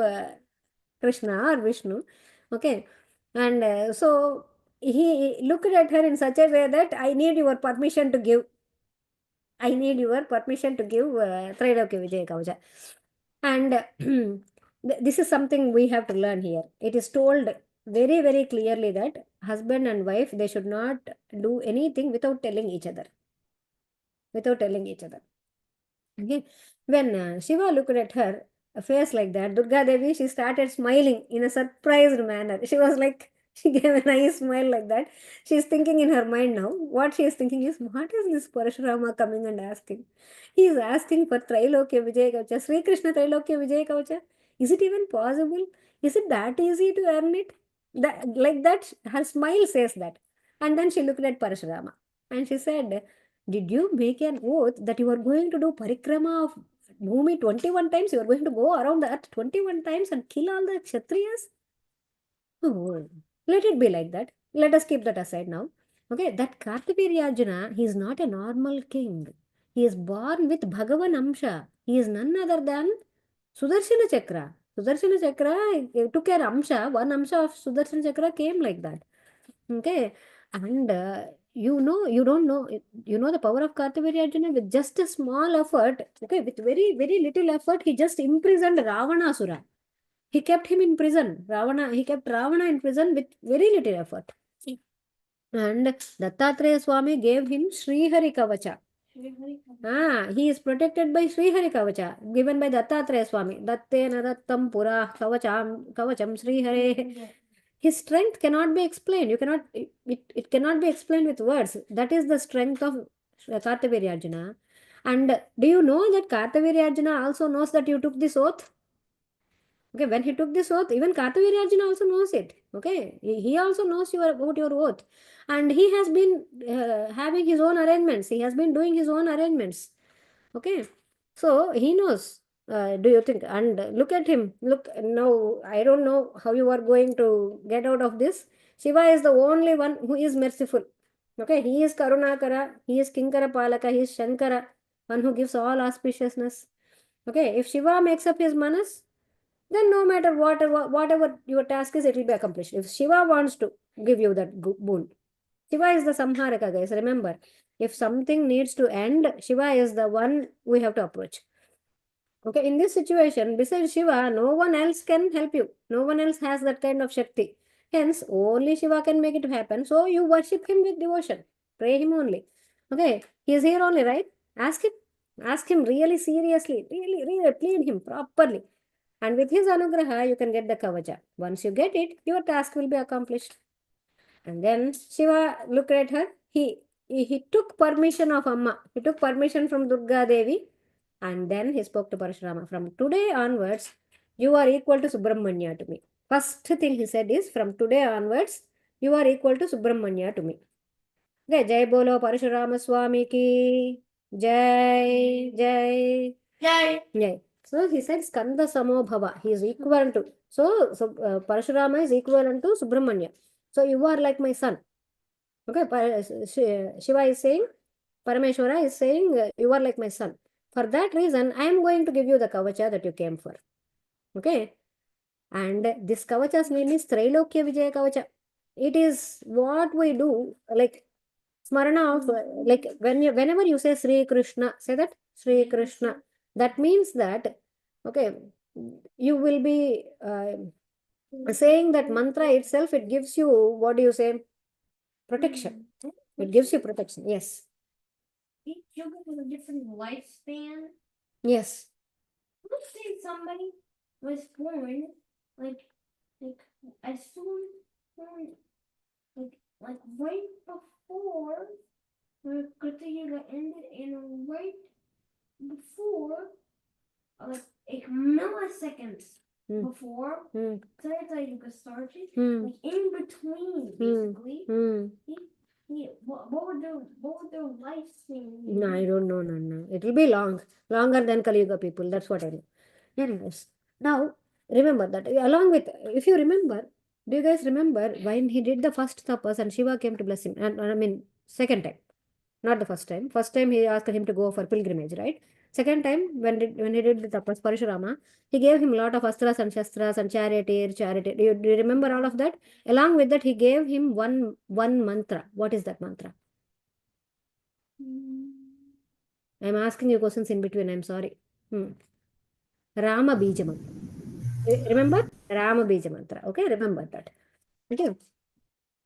Krishna or Vishnu. Okay, and so he looked at her in such a way that I need your permission to give. I need your permission to give Trailokya Vijaya Kavacha. And this is something we have to learn here. It is told very, very clearly that husband and wife, they should not do anything without telling each other. Without telling each other. Okay. When Shiva looked at her, face like that, Durga Devi, she started smiling in a surprised manner. She was like, she gave a nice smile like that. She's thinking in her mind now, what she is thinking is, what is this Parasurama coming and asking? He is asking for Trailokya Vijaya Kavacha, Sri Krishna Trailokya Vijaya Kavacha. Is it even possible? Is it that easy to earn it? That, like that, her smile says that. And then she looked at Parasurama and she said, did you make an oath that you are going to do parikrama of Bhumi 21 times? You are going to go around the earth 21 times and kill all the Kshatriyas? Oh, let it be like that. Let us keep that aside now. Okay, that Kartavirya, he is not a normal king. He is born with Bhagavan Amsha. He is none other than Sudarshana Chakra. Sudarshana Chakra took an Amsha, one Amsha of Sudarshana Chakra came like that. Okay, and you don't know, you know the power of Kartavirya with just a small effort, okay, with very, very little effort, he just imprisoned Ravanasura. He kept him in prison. He kept Ravana in prison with very little effort. And Dattatreya Swami gave him Sri Hari Kavacha. He is protected by Sri Hari Kavacha, given by Dattatreya Swami. Dattena Dattam Pura Kavacham Sri Hare. His strength cannot be explained. You cannot, it cannot be explained with words. That is the strength of Kartavirya. And do you know that Kartavirya also knows that you took this oath? Okay, when he took this oath, even Kartavirya also knows it. Okay, he also knows about your oath. And he has been having his own arrangements. He has been doing his own arrangements. Okay, so he knows. Do you think? And look at him. Look, now, I don't know how you are going to get out of this. Shiva is the only one who is merciful. Okay, he is Karunakara, he is Kinkara Palaka, he is Shankara, one who gives all auspiciousness. Okay, if Shiva makes up his manas, then no matter whatever your task is, it will be accomplished. If Shiva wants to give you that boon, Shiva is the Samharaka, guys. Remember, if something needs to end, Shiva is the one we have to approach. Okay, in this situation, besides Shiva, no one else can help you. No one else has that kind of Shakti. Hence, only Shiva can make it happen. So you worship him with devotion. Pray him only. Okay, he is here only, right? Ask him. Ask him really seriously. Really plead him properly. And with his anugraha, you can get the kavacha. Once you get it, your task will be accomplished. And then Shiva looked at her. He took permission of Amma. He took permission from Durga Devi. And then he spoke to Parasurama. From today onwards, you are equal to Subramanya to me. First thing he said is, from today onwards, you are equal to Subramanya to me. Okay, Jai Bolo Parasurama Swami ki. Jai, Jai. Yay! Jai. So he said Skanda Samo Bhava. He is equivalent to. So Parasurama is equivalent to Subramanya. So you are like my son. Okay, Shiva is saying, Parameshwara is saying, you are like my son. For that reason, I am going to give you the kavacha that you came for. Okay. And this kavacha's name is Trailokya Vijaya Kavacha. It is what we do, like smarana of, like whenever you say Sri Krishna, say that Sri Krishna. That means that, okay, you will be saying that mantra itself, it gives you, what do you say? Protection. It gives you protection. Yes. Each yoga has a different lifespan. Yes. Let's say somebody was born like as soon like right before the Krita Yuga ended and right before like milliseconds before Treta Yuga started, like in between basically. What would their lifespan be? No, I don't know, no. It will be longer than Kali Yuga people. That's what I know. Anyways, now remember that along with, if you remember, do you guys remember when he did the first tapas and Shiva came to bless him? And I mean, second time, not the first time. First time he asked him to go for pilgrimage, right? Second time, when he did the tapas, Parasurama, he gave him a lot of astras and shastras and charioteer. Do you remember all of that? Along with that, he gave him one mantra. What is that mantra? I'm asking you questions in between. I'm sorry. Rama Bija Mantra. Remember? Rama Bija Mantra. Okay, remember that. Okay.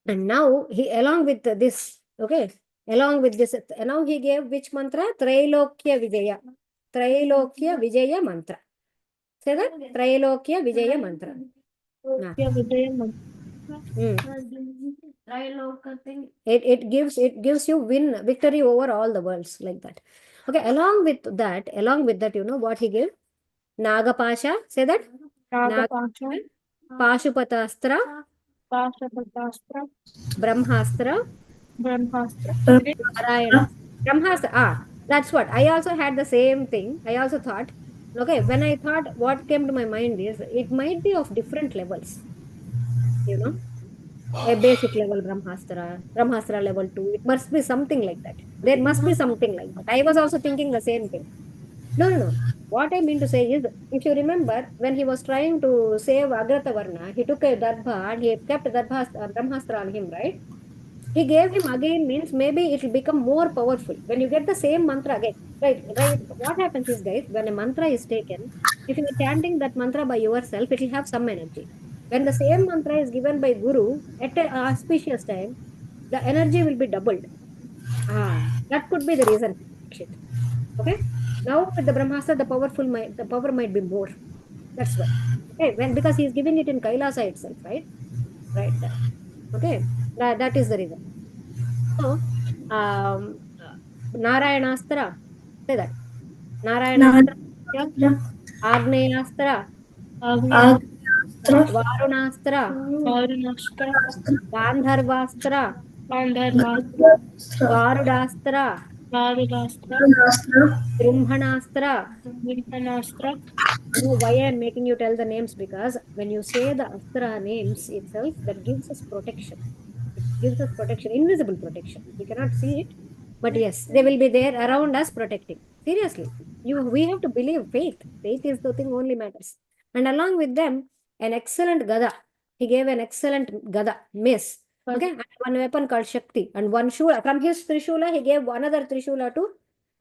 And now along with this, okay, along with this, now he gave which mantra? Trailokya Vijaya. Trailokya Vijaya Mantra. Say that Trailokya Vijaya mantra. Trailokya Vijaya Mantra. Trailoka thing. It gives you victory over all the worlds, like that. Okay, along with that, you know what he gave? Nagapasha. Say that. Nagapasha, Pashupatastra, Pashapatastra, Brahmastra, Brahmastra, Narayana. Brahmastra. That's what. I also had the same thing. I also thought, okay, when I thought, what came to my mind is it might be of different levels, you know. A basic level Brahmastra level 2. It must be something like that. There must be something like that. I was also thinking the same thing. No. What I mean to say is, if you remember, when he was trying to save Agrata Varna, he took a Darbha and he kept Brahmastra on him, right? He gave him again means maybe it will become more powerful. When you get the same mantra again, right. What happens is, guys, when a mantra is taken, if you are chanting that mantra by yourself, it will have some energy. When the same mantra is given by Guru at an auspicious time, the energy will be doubled. That could be the reason. Okay. Now with the Brahmastra, the power might be more. That's why. Okay. Because he is giving it in Kailasa itself, right? Right there. Okay. That is the reason. So, Narayanastra, say that. Narayanastra, Agneyastra, Agniyastra, Varunastra, Varunastra, Gandharvastra, Gandharvastra, Garudastra, Varudastra, Brahmanastra. Vinhanastra. You know why I'm making you tell the names? Because when you say the Astra names itself, that gives us protection. It gives us protection, invisible protection. We cannot see it, but yes, they will be there around us protecting. Seriously, we have to believe faith. Faith is the thing only matters. And along with them, an excellent gada. He gave an excellent gada, mace. Okay, and one weapon called Shakti, and one shula. From his Trishula, he gave another Trishula to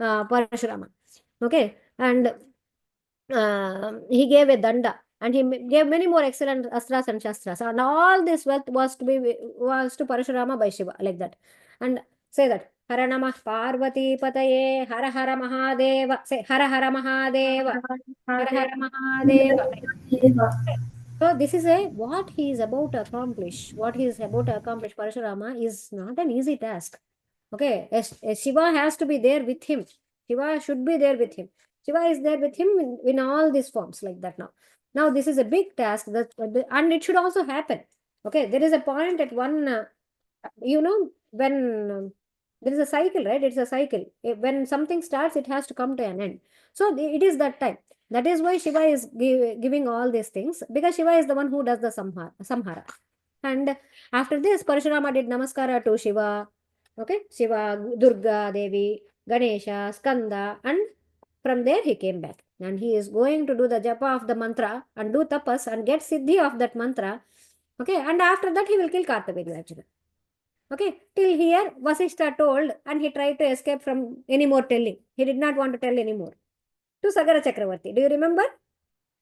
Parasurama. Okay, and he gave a danda, and he gave many more excellent astras and shastras, and all this wealth was to Parasurama by Shiva, like that. And say that Hara Namah Parvati Pataye Hara Hara Mahadeva. Say Hara Hara Mahadeva. Hara Hara Mahadeva. So this is what he is about to accomplish. What he is about to accomplish, Parasurama, is not an easy task. Okay, Shiva has to be there with him. Shiva should be there with him. Shiva is there with him in all these forms, like that now. Now this is a big task and it should also happen. Okay, there is a point at one, when there is a cycle, right? It's a cycle. When something starts, it has to come to an end. So it is that time. That is why Shiva is giving all these things, because Shiva is the one who does the samhara. And after this, Parashurama did namaskara to Shiva. Okay, Shiva, Durga Devi, Ganesha, Skanda, and from there he came back. And he is going to do the japa of the mantra and do tapas and get siddhi of that mantra. Okay, and after that he will kill Kartavirya. Okay, till here Vasishta told, and he tried to escape from any more telling. He did not want to tell anymore to Sagara Chakravarti. Do you remember?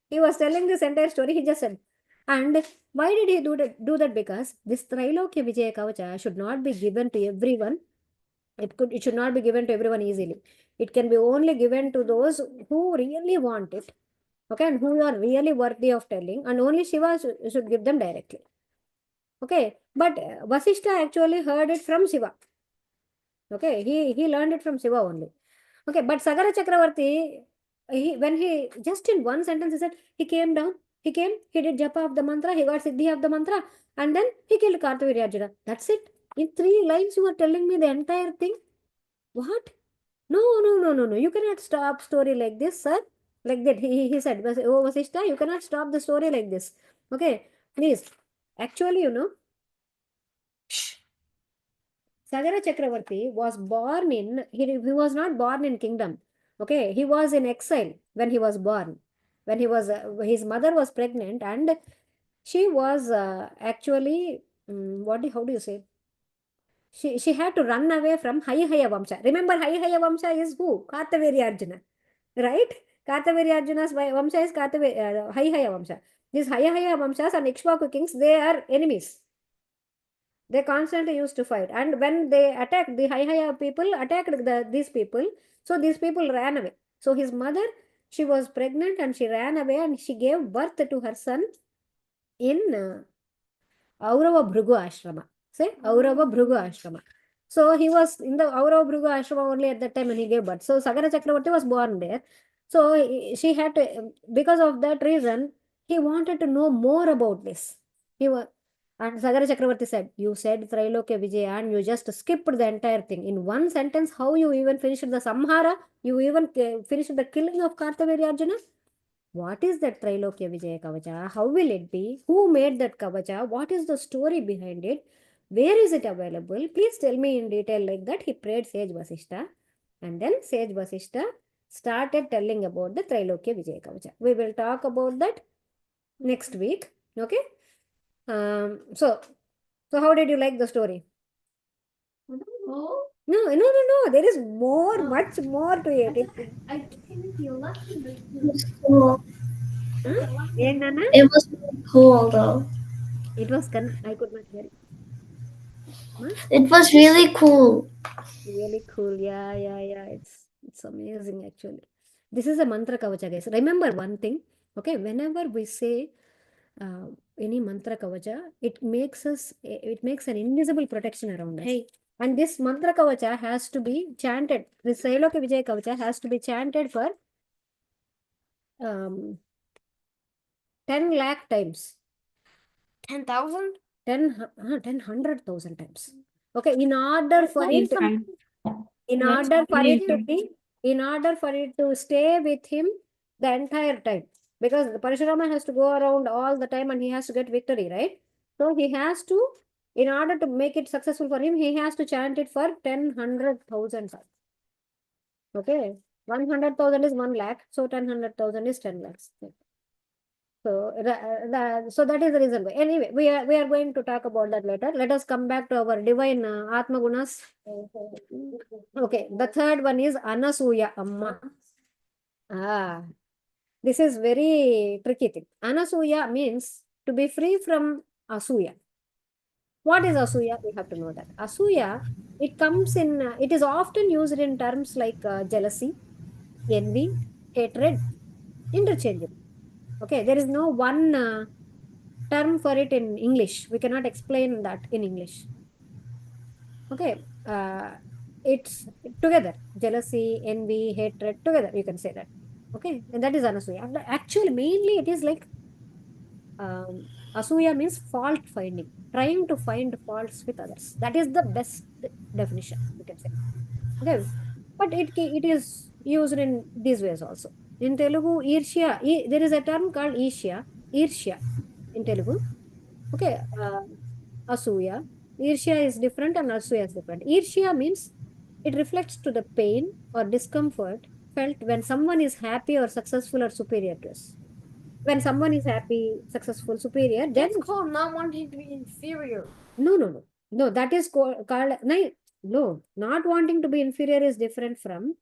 He was telling this entire story, he just said. And why did he do that? Because this Trailokya Vijaya Kavacha should not be given to everyone. It should not be given to everyone easily. It can be only given to those who really want it. Okay, and who are really worthy of telling, and only Shiva should give them directly. Okay, but Vasishta actually heard it from Shiva. Okay, he learned it from Shiva only. Okay, but Sagara Chakravarti, when he just in one sentence he said, he came down, he did japa of the mantra, he got siddhi of the mantra, and then he killed Kartavirya. That's it. In 3 lines you are telling me the entire thing. What? No. You cannot stop story like this, sir. Like that. He said, oh Vasishta, you cannot stop the story like this. Okay, please. Actually, Sagara Chakravarti was born in, he was not born in kingdom. Okay, he was in exile when he was born. When he was, his mother was pregnant, and she was actually, how do you say? She had to run away from Hayahaya Vamsha. Remember, Hayahaya Vamsha is who? Kartavirya, right? Kartavirya's Vamsha is Hayahaya Vamsha. These Hayahaya Vamshas and Ikshvaku kings, they are enemies. They constantly used to fight, and when they attacked, the Hayahaya people attacked these people, so these people ran away. So his mother She was pregnant and she ran away and she gave birth to her son in Aurava Bhrugu Ashrama. Say Aurava Bhrugu Ashrama. So he was in the Aurava Bhrugu Ashrama only at that time when he gave birth. So Sagara Chakravarti was born there. So she had to, because of that reason, he wanted to know more about this. He was, and Sagara Chakravarti said, you said Trailokya Vijaya and you just skipped the entire thing. In one sentence, how you even finished the Samhara? You even finished the killing of Kartavirya Arjuna? What is that Trailokya Vijaya Kavacha? How will it be? Who made that Kavacha? What is the story behind it? Where is it available? Please tell me in detail like that. He prayed Sage Vasishta. And then Sage Vasishta started telling about the Trailokya Vijaya Kavacha. We will talk about that next week. Okay? So how did you like the story? Oh, No. There is more, Oh. much more to it. I think you left the It was cool. Yeah, Nana? It was really cool though. It was, I could not hear it. Huh? It was really cool. Really cool. Yeah. It's amazing actually. This is a mantra kavacha, guys. Remember one thing. Okay, whenever we say any mantra kavacha, it makes an invisible protection around us. Hey. And this mantra kavacha has to be chanted. This Trailokya Vijaya Kavacha has to be chanted for 10 lakh times. 10,000? 100,000 times. Okay, in order for it Time. in That's order for it to amazing. be, in order for it to stay with him the entire time, because the Parashurama has to go around all the time and he has to get victory, right? So he has to, in order to make it successful for him, he has to chant it for 100,000 times. Okay, 100,000 is 1 lakh, so 100,000 is 10 lakhs. So, so that is the reason why. Anyway, we are going to talk about that later. Let us come back to our divine Atma gunas. Okay, the third one is Anasuya Amma. This is very tricky thing. Anasuya means to be free from Asuya. What is Asuya? We have to know that. Asuya, it comes in, it is often used in terms like jealousy, envy, hatred, interchangeable. Okay, there is no one term for it in English. We cannot explain that in English. Okay, it's together. Jealousy, envy, hatred, together. You can say that. Okay, and that is Anasuya. Actually, mainly it is like Asuya means fault finding, trying to find faults with others. That is the best definition, we can say. Okay, but it is used in these ways also. In Telugu, Irsha, there is a term called Irsha in Telugu. Okay, Asuya. Irsha is different and Asuya is different. Irsha means it reflects to the pain or discomfort felt when someone is happy or successful or superior to us. When someone is happy, successful, superior, then That's called not wanting to be inferior. No, that is called no, not wanting to be inferior is different from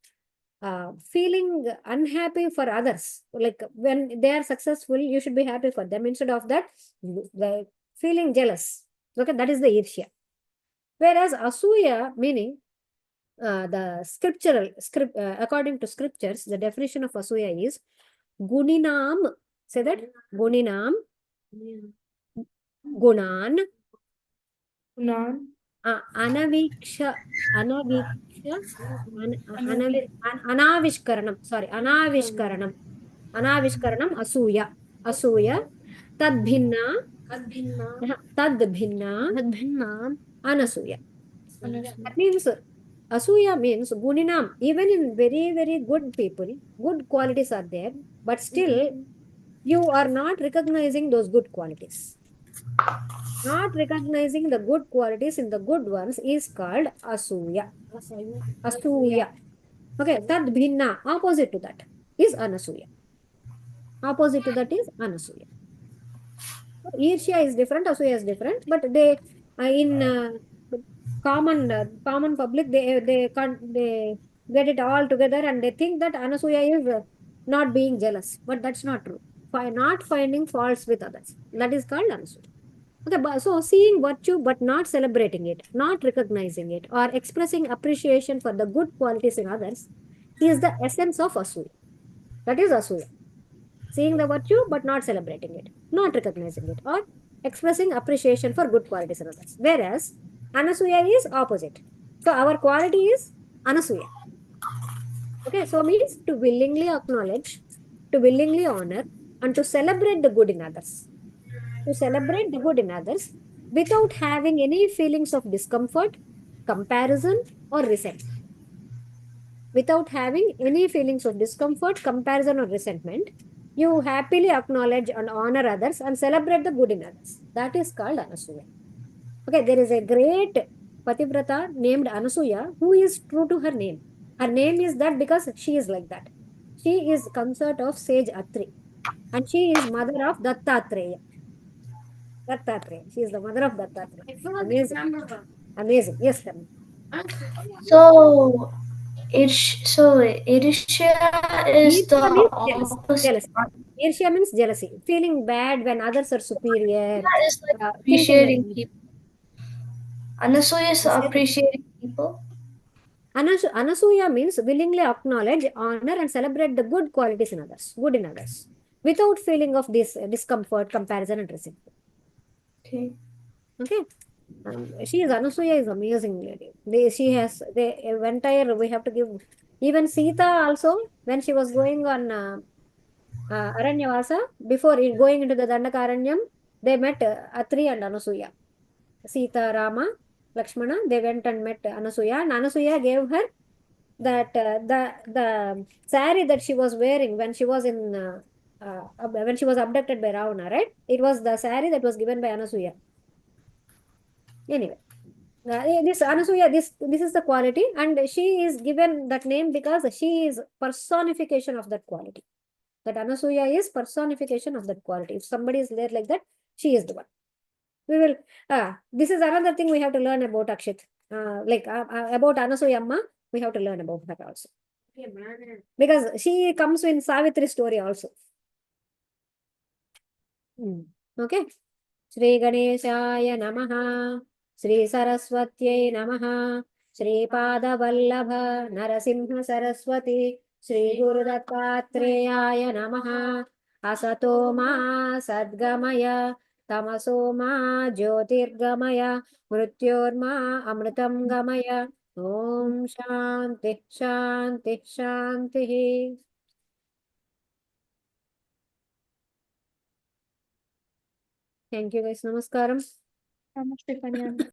feeling unhappy for others. Like when they are successful, you should be happy for them. Instead of that, the feeling jealous. Okay, that is the Irsha. Whereas Asuya, meaning the according to scriptures, the definition of Asuya is Guninam. Say that Guninam, Gunan, Anaviksha, Anavishkaranam. Sorry, Anavishkaranam. Anavishkaranam, Asuya, Tadbhinna, Anasuya. That means Asuya means Guninam. Even in very, very good people, good qualities are there, but still you are not recognizing those good qualities. Not recognizing the good qualities in the good ones is called Asuya. Asuya. Okay, Tadbhinna, opposite to that is Anasuya. Opposite to that is Anasuya. Irsha is different, Asuya is different, but they in common public they can't they get it all together and they think that Anasuya is not being jealous, but that's not true. Not finding faults with others, that is called Anasuya. Okay, so seeing virtue but not celebrating it, not recognizing it, or expressing appreciation for the good qualities in others is the essence of Asuya. That is Asuya. Seeing the virtue but not celebrating it, not recognizing it, or expressing appreciation for good qualities in others. Whereas Anasuya is opposite. So our quality is Anasuya. Okay, so means to willingly acknowledge, to willingly honor, and to celebrate the good in others. To celebrate the good in others without having any feelings of discomfort, comparison, or resentment. Without having any feelings of discomfort, comparison, or resentment, you happily acknowledge and honor others and celebrate the good in others. That is called Anasuya. Okay, there is a great Pativrata named Anasuya who is true to her name. Her name is that because she is like that. She is consort of sage Atri and she is mother of Dattatreya. Dattatreya. She is the mother of Dattatreya. I feel like Amazing. remember her. Amazing. Yes, Karen. So Irisha is the Irsha means jealousy. opposite. Jealousy. Irsha means jealousy. Feeling bad when others are superior. That is like Thinking like appreciating people. Anasuya is appreciating people. Anasuya means willingly acknowledge, honor, and celebrate the good qualities in others, good in others, without feeling of this discomfort, comparison, and resentment. Okay. Okay. She is Anasuya is amazing lady. She has the entire. We have to give even Sita also when she was going on Aranyavasa before going into the Dandakaranyam, they met Atri and Anasuya. Sita, Rama, Lakshmana. They went and met Anasuya, and Anasuya gave her that the saree that she was wearing when she was in when she was abducted by Ravana, right? It was the saree that was given by Anasuya. Anyway, this Anasuya, this is the quality, and she is given that name because she is personification of that quality. That Anasuya is personification of that quality. If somebody is there like that, she is the one. We will. This is another thing we have to learn about Akshit. About Anasuya Amma, we have to learn about her also. Because she comes in Savitri story also. Okay. Shri Ganeshaya Namaha. Shri Saraswatyai Namaha. Shri Pada Vallabha Narasimha Saraswati. Shri Guru Dattatreya Namaha. Asato ma Sadgamaya. Tamaso ma Jyotirgamaya. Mrityorma Amritam Gamaya. Om Shanti Shanti Shanti. Thank you guys. Namaskaram. Namaste, Kanyana.